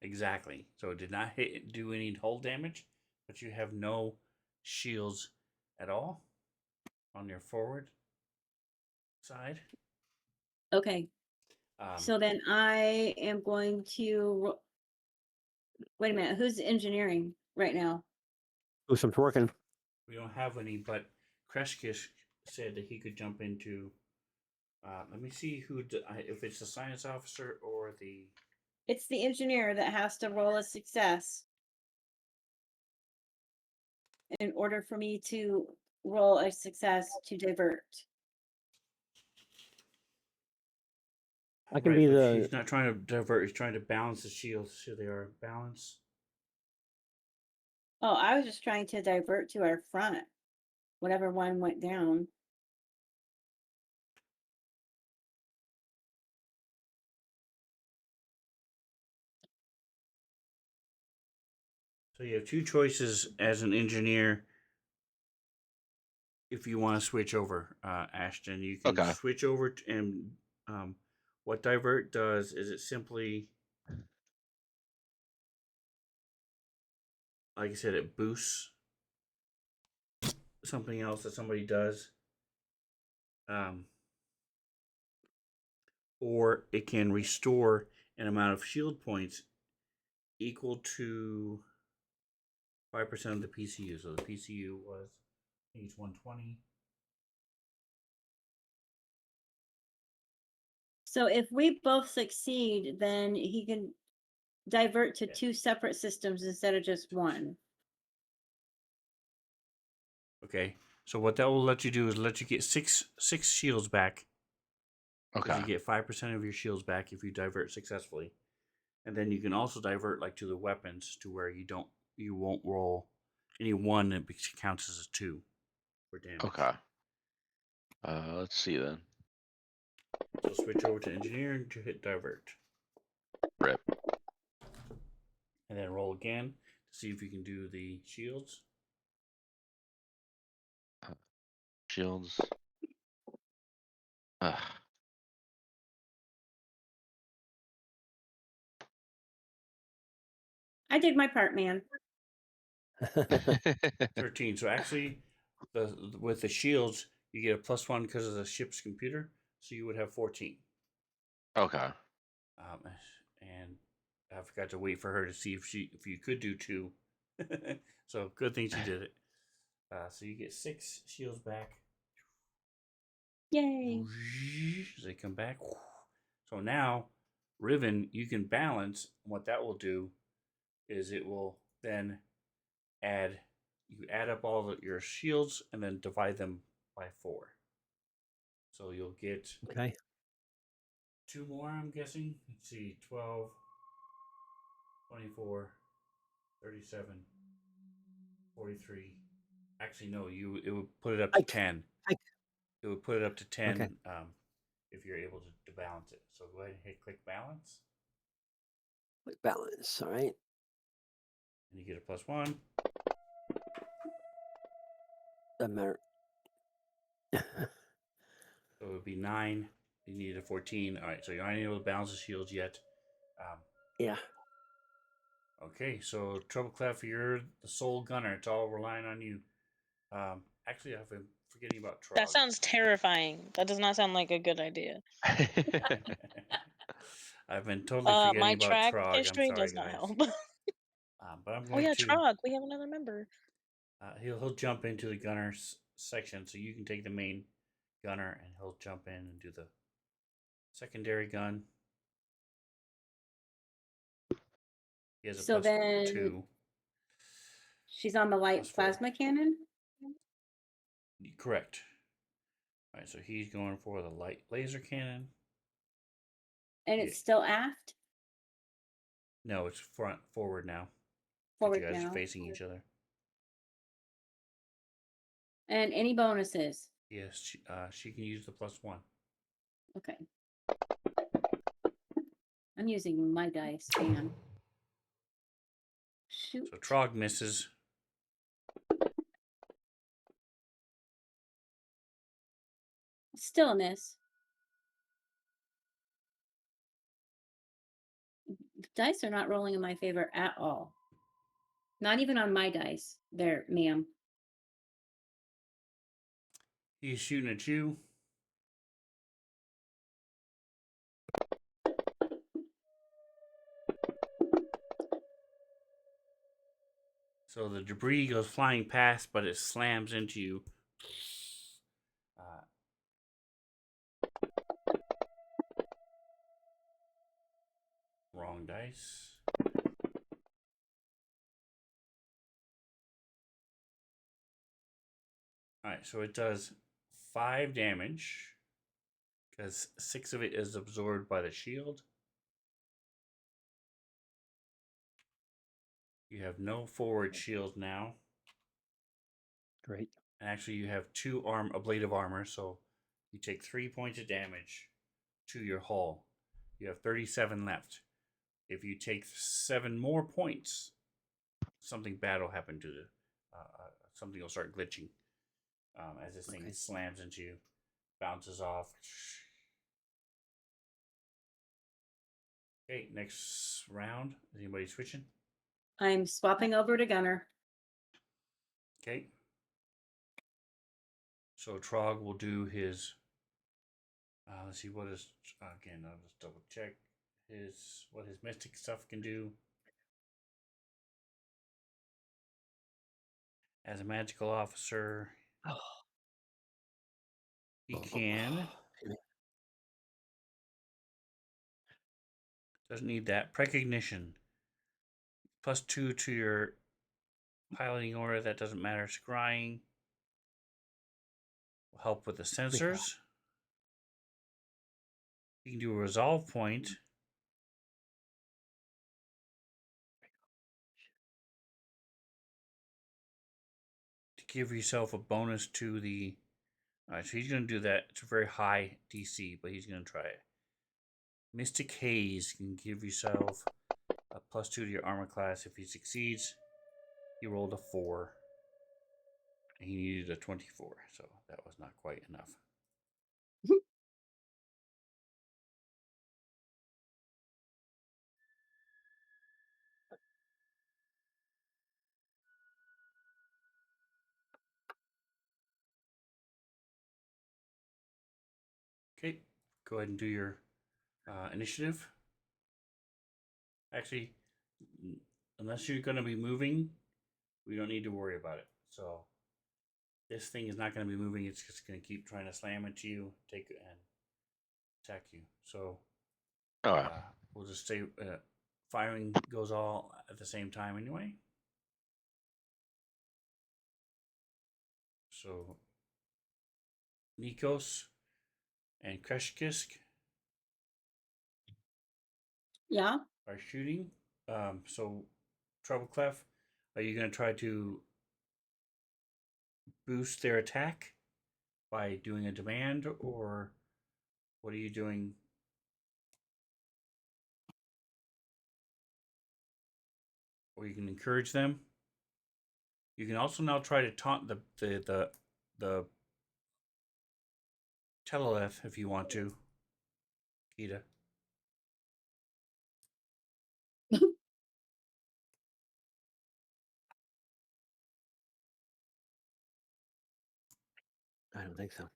Exactly. So it did not do any hull damage, but you have no shields at all on your forward side. Okay. So then I am going to. Wait a minute. Who's engineering right now? Do some twerking. We don't have any, but Kreshkish said that he could jump into. Let me see if it's the science officer or the. It's the engineer that has to roll a success in order for me to roll a success to divert. I can be the. He's not trying to divert. He's trying to balance the shields so they are balanced. Oh, I was just trying to divert to our front. Whatever one went down. So you have two choices as an engineer. If you want to switch over, Ashton, you can switch over and what divert does is it simply, like I said, it boosts something else that somebody does, or it can restore an amount of shield points equal to 5% of the PCU. So the PCU was page 120. So if we both succeed, then he can divert to two separate systems instead of just one. Okay. So what that will let you do is let you get six shields back. Okay. You get 5% of your shields back if you divert successfully. And then you can also divert like to the weapons to where you won't roll any one that counts as a 2 for damage. Okay. Let's see then. So switch over to engineering to hit divert. Rip. And then roll again to see if you can do the shields. Shields. I did my part, man. 13. So actually, with the shields, you get a +1 because of the ship's computer. So you would have 14. Okay. And I forgot to wait for her to see if you could do 2. So good thing she did it. So you get 6 shields back. Yay! As they come back. So now, Riven, you can balance. What that will do is it will then add. You add up all your shields and then divide them by 4. So you'll get Okay. 2 more, I'm guessing. Let's see, 12, 24, 37, 43. Actually, no, it would put it up to 10. It would put it up to 10 Okay. if you're able to balance it. So go ahead and hit click balance. Click balance. All right. And you get a +1. Doesn't matter. So it would be 9. You need a 14. All right, so you're not able to balance the shields yet. Yeah. Okay, so Trouble Clef, you're the sole gunner. It's all relying on you. Actually, I've been forgetting about Trog. That sounds terrifying. That does not sound like a good idea. I've been totally forgetting My about track Trog. history I'm sorry, does not guys. help. But I'm Oh going yeah, to. Trog. We have another member. He'll jump into the gunner section, so you can take the main gunner, and he'll jump in and do the secondary gun. He has a So then +2. she's on the light +4. plasma cannon. Correct. All right, so he's going for the light laser cannon. And it's still aft? No, it's forward now. Forward you guys now. are facing each other. And any bonuses? Yes, she can use the +1. Okay. I'm using my dice, man. Shoot. So Trog misses. Still a miss. Dice are not rolling in my favor at all. Not even on my dice there, ma'am. He's shooting at you. So the debris goes flying past, but it slams into you. Wrong dice. Alright, so it does 5 damage. Because 6 of it is absorbed by the shield. You have no forward shield now. Great. And actually, you have a blade of armor, so you take 3 points of damage to your hull. You have 37 left. If you take 7 more points, something bad will happen to the. Something will start glitching as this thing slams into you, bounces off. Okay, next round. Is anybody switching? I'm swapping over to Gunner. Okay. So Trog will do his. Let's see what is again. I'll just double check what his mystic stuff can do. As a magical officer, he can. Doesn't need that. Precognition. +2 to your piloting order. That doesn't matter. Scrying will help with the sensors. You can do a resolve point. To give yourself a bonus to the. Alright, so he's going to do that. It's a very high DC, but he's going to try it. Mystic Haze can give yourself a +2 to your armor class. If he succeeds, he rolled a 4. And he needed a 24, so that was not quite enough. Okay, go ahead and do your initiative. Actually, unless you're going to be moving, we don't need to worry about it. So this thing is not going to be moving. It's just going to keep trying to slam into you, take and attack you. So we'll just say firing goes all at the same time anyway. So Nikos and Kreshkisk are shooting. So Treble Clef, are you going to try to boost their attack by doing a demand, or what are you doing? Or you can encourage them. You can also now try to taunt the Teleleth if you want to, Kita. I don't think so.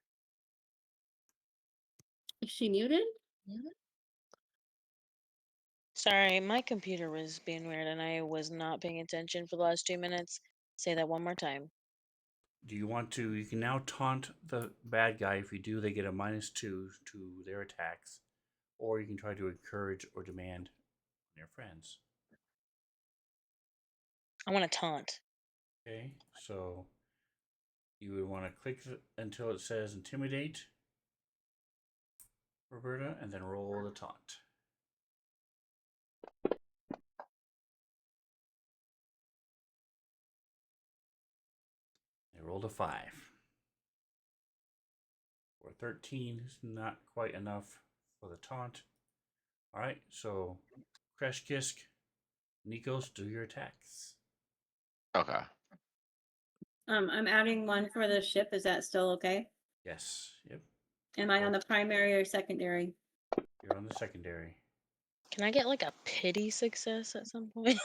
Is she muted? Sorry, my computer was being weird and I was not paying attention for the last 2 minutes. Say that one more time. Do you want to? You can now taunt the bad guy. If you do, they get a -2 to their attacks. Or you can try to encourage or demand on your friends. I want to taunt. Okay, so you would want to click until it says intimidate, Roberta, and then roll the taunt. They rolled a 5. Or 13 is not quite enough for the taunt. All right, so Kreshkisk, Nikos, do your attacks. Okay. I'm adding one for the ship. Is that still okay? Yes. Yep. Am I on the primary or secondary? You're on the secondary. Can I get like a pity success at some point?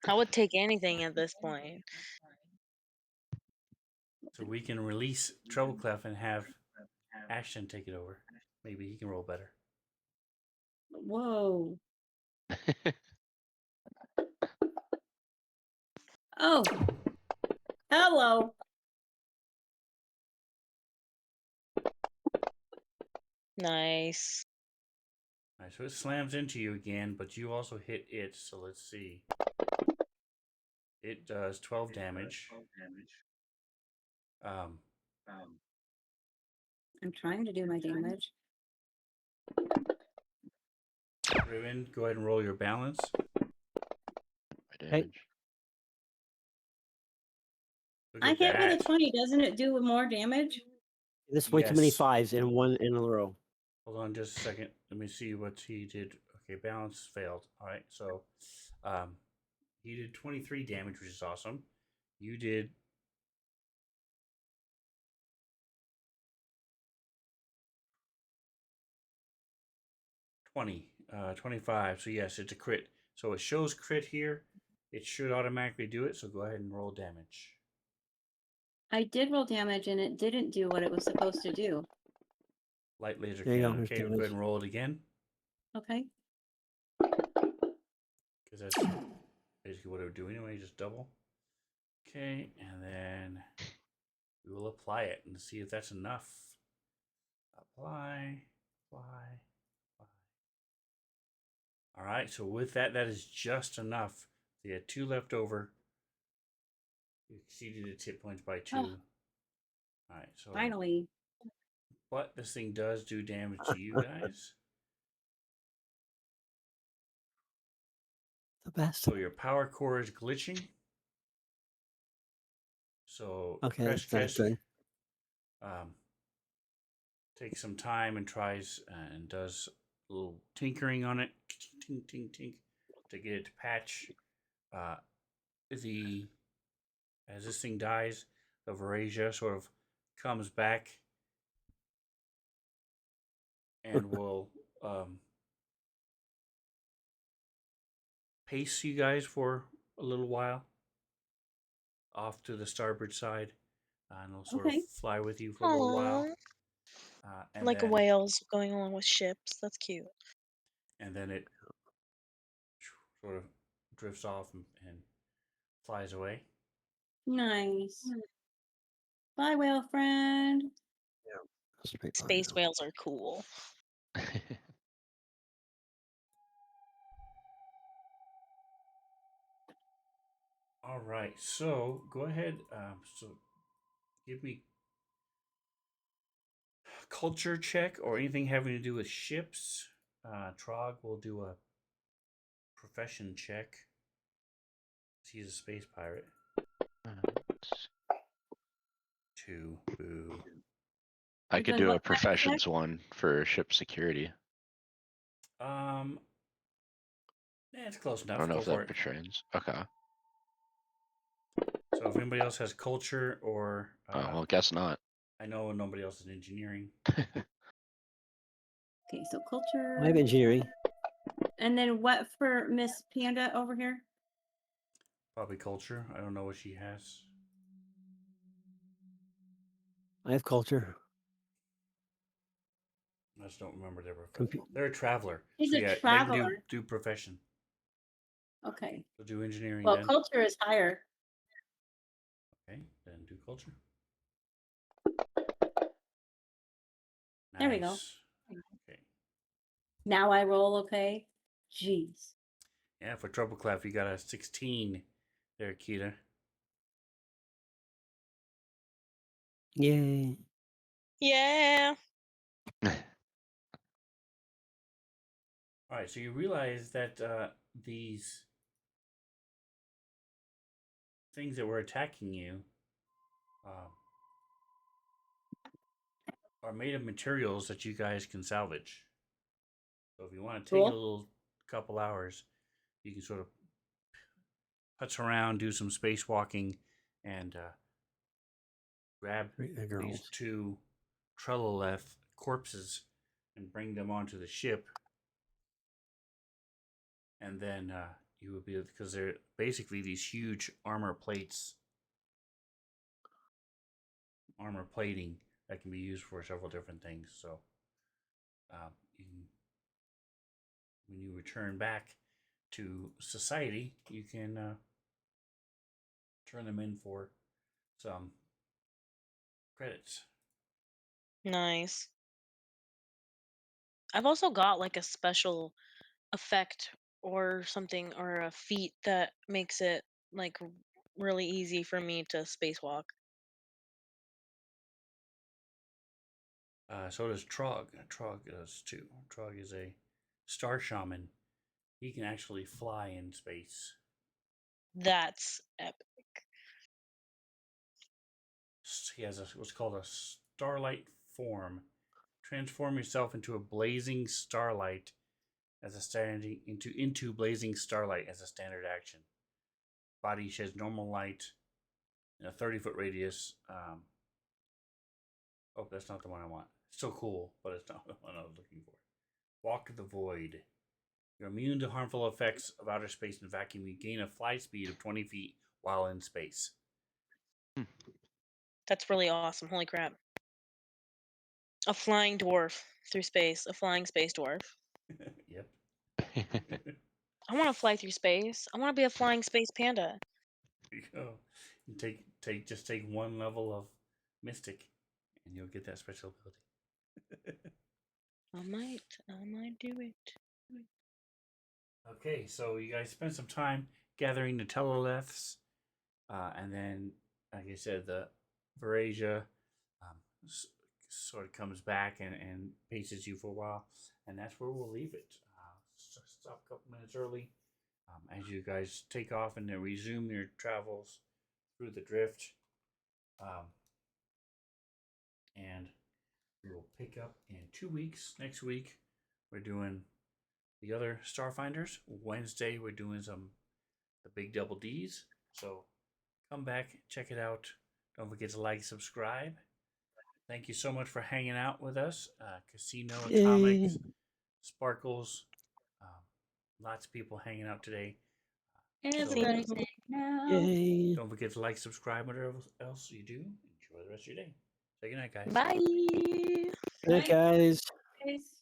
I would take anything at this point. So we can release Treble Clef and have Ashton take it over. Maybe he can roll better. Whoa. Oh. Hello. Nice. All right, so it slams into you again, but you also hit it. So let's see. It does 12 damage. I'm trying to do my damage. Riven, go ahead and roll your balance. My damage. Look I at hit with a that. 20. Doesn't it do more damage? This way too many Yes. 5s in one in a row. Hold on just a second. Let me see what he did. Okay, balance failed. All right, so he did 23 damage, which is awesome. You did 25. So yes, it's a crit. So it shows crit here. It should automatically do it. So go ahead and roll damage. I did roll damage and it didn't do what it was supposed to do. Light laser There you cannon. go, Okay, there's go ahead and roll it again. Okay. Because that's basically what it would do anyway, just double. Okay, and then we will apply it and see if that's enough. Apply. All right, so with that, that is just enough. So you had 2 left over. You exceeded its hit points by 2. Oh. All right, so Finally. but this thing does do damage to you guys. The best. So your power core is glitching. So Okay, that's not Kresh good. takes some time and tries and does a little tinkering on it, tink, tink, tink, to get it to patch. As this thing dies, the Verasia sort of comes back and will pace you guys for a little while off to the starboard side, and it'll sort of fly with you for a little while. And like then, whales going along with ships. That's cute. And then it sort of drifts off and flies away. Nice. Bye, whale friend. Space whales are cool. All right, so go ahead. So give me culture check or anything having to do with ships. Trog will do a profession check. He's a space pirate. 2. Boo. I You could doing do a what kind of check? professions one for ship security. Yeah, it's close enough. I don't know Go if for that it. portrays. Okay. So if anybody else has culture or Oh, well, guess not. I know nobody else is engineering. Okay, so culture. I have engineering. And then what for Miss Panda over here? Probably culture. I don't know what she has. I have culture. I just don't remember their profession. They're a traveler. She's so a yeah, traveler. they can do profession. Okay. So do engineering Well, then. culture is higher. Okay, then do culture. There we go. Nice. Okay. Now I roll okay. Jeez. Yeah, for Trouble Clef, you got a 16 there, Kita. Yay. Yeah. All right, so you realize that these things that were attacking you are made of materials that you guys can salvage. So if you want to take Cool. a little couple hours, you can sort of putz around, do some spacewalking, and grab these 2 Trelloleth corpses and bring them onto the ship. And then you would be, because they're basically these huge armor plating that can be used for several different things. So you can, when you return back to society, you can turn them in for some credits. Nice. I've also got like a special effect or something or a feat that makes it like really easy for me to spacewalk. So does Trog. Trog does too. Trog is a star shaman. He can actually fly in space. That's epic. He has what's called a starlight form. Transform yourself into a blazing starlight as a standing into blazing starlight as a standard action. Body sheds normal light in a 30-foot radius. Oh, that's not the one I want. Still cool, but it's not the one I was looking for. Walk the void. You're immune to harmful effects of outer space and vacuum. You gain a fly speed of 20 feet while in space. That's really awesome. Holy crap. A flying dwarf through space. A flying space dwarf. Yep. I want to fly through space. I want to be a flying space panda. There you go. You take 1 level of mystic, and you'll get that special ability. I might do it. Okay, so you guys spend some time gathering the Teloleths, and then, like I said, the Verasia sort of comes back and paces you for a while, and that's where we'll leave it. Stop a couple minutes early as you guys take off and then resume your travels through the drift, and we will pick up in 2 weeks. Next week, we're doing the other Starfinders. Wednesday, we're doing the big double Ds. So come back, check it out. Don't forget to like, subscribe. Thank you so much for hanging out with us. Casino, Atomics, Sparkles, lots of people hanging out today. Everybody's hanging out. Yay. Don't forget to like, subscribe, whatever else you do. Enjoy the rest of your day. Say goodnight, guys. Bye. Good night, guys. Guys.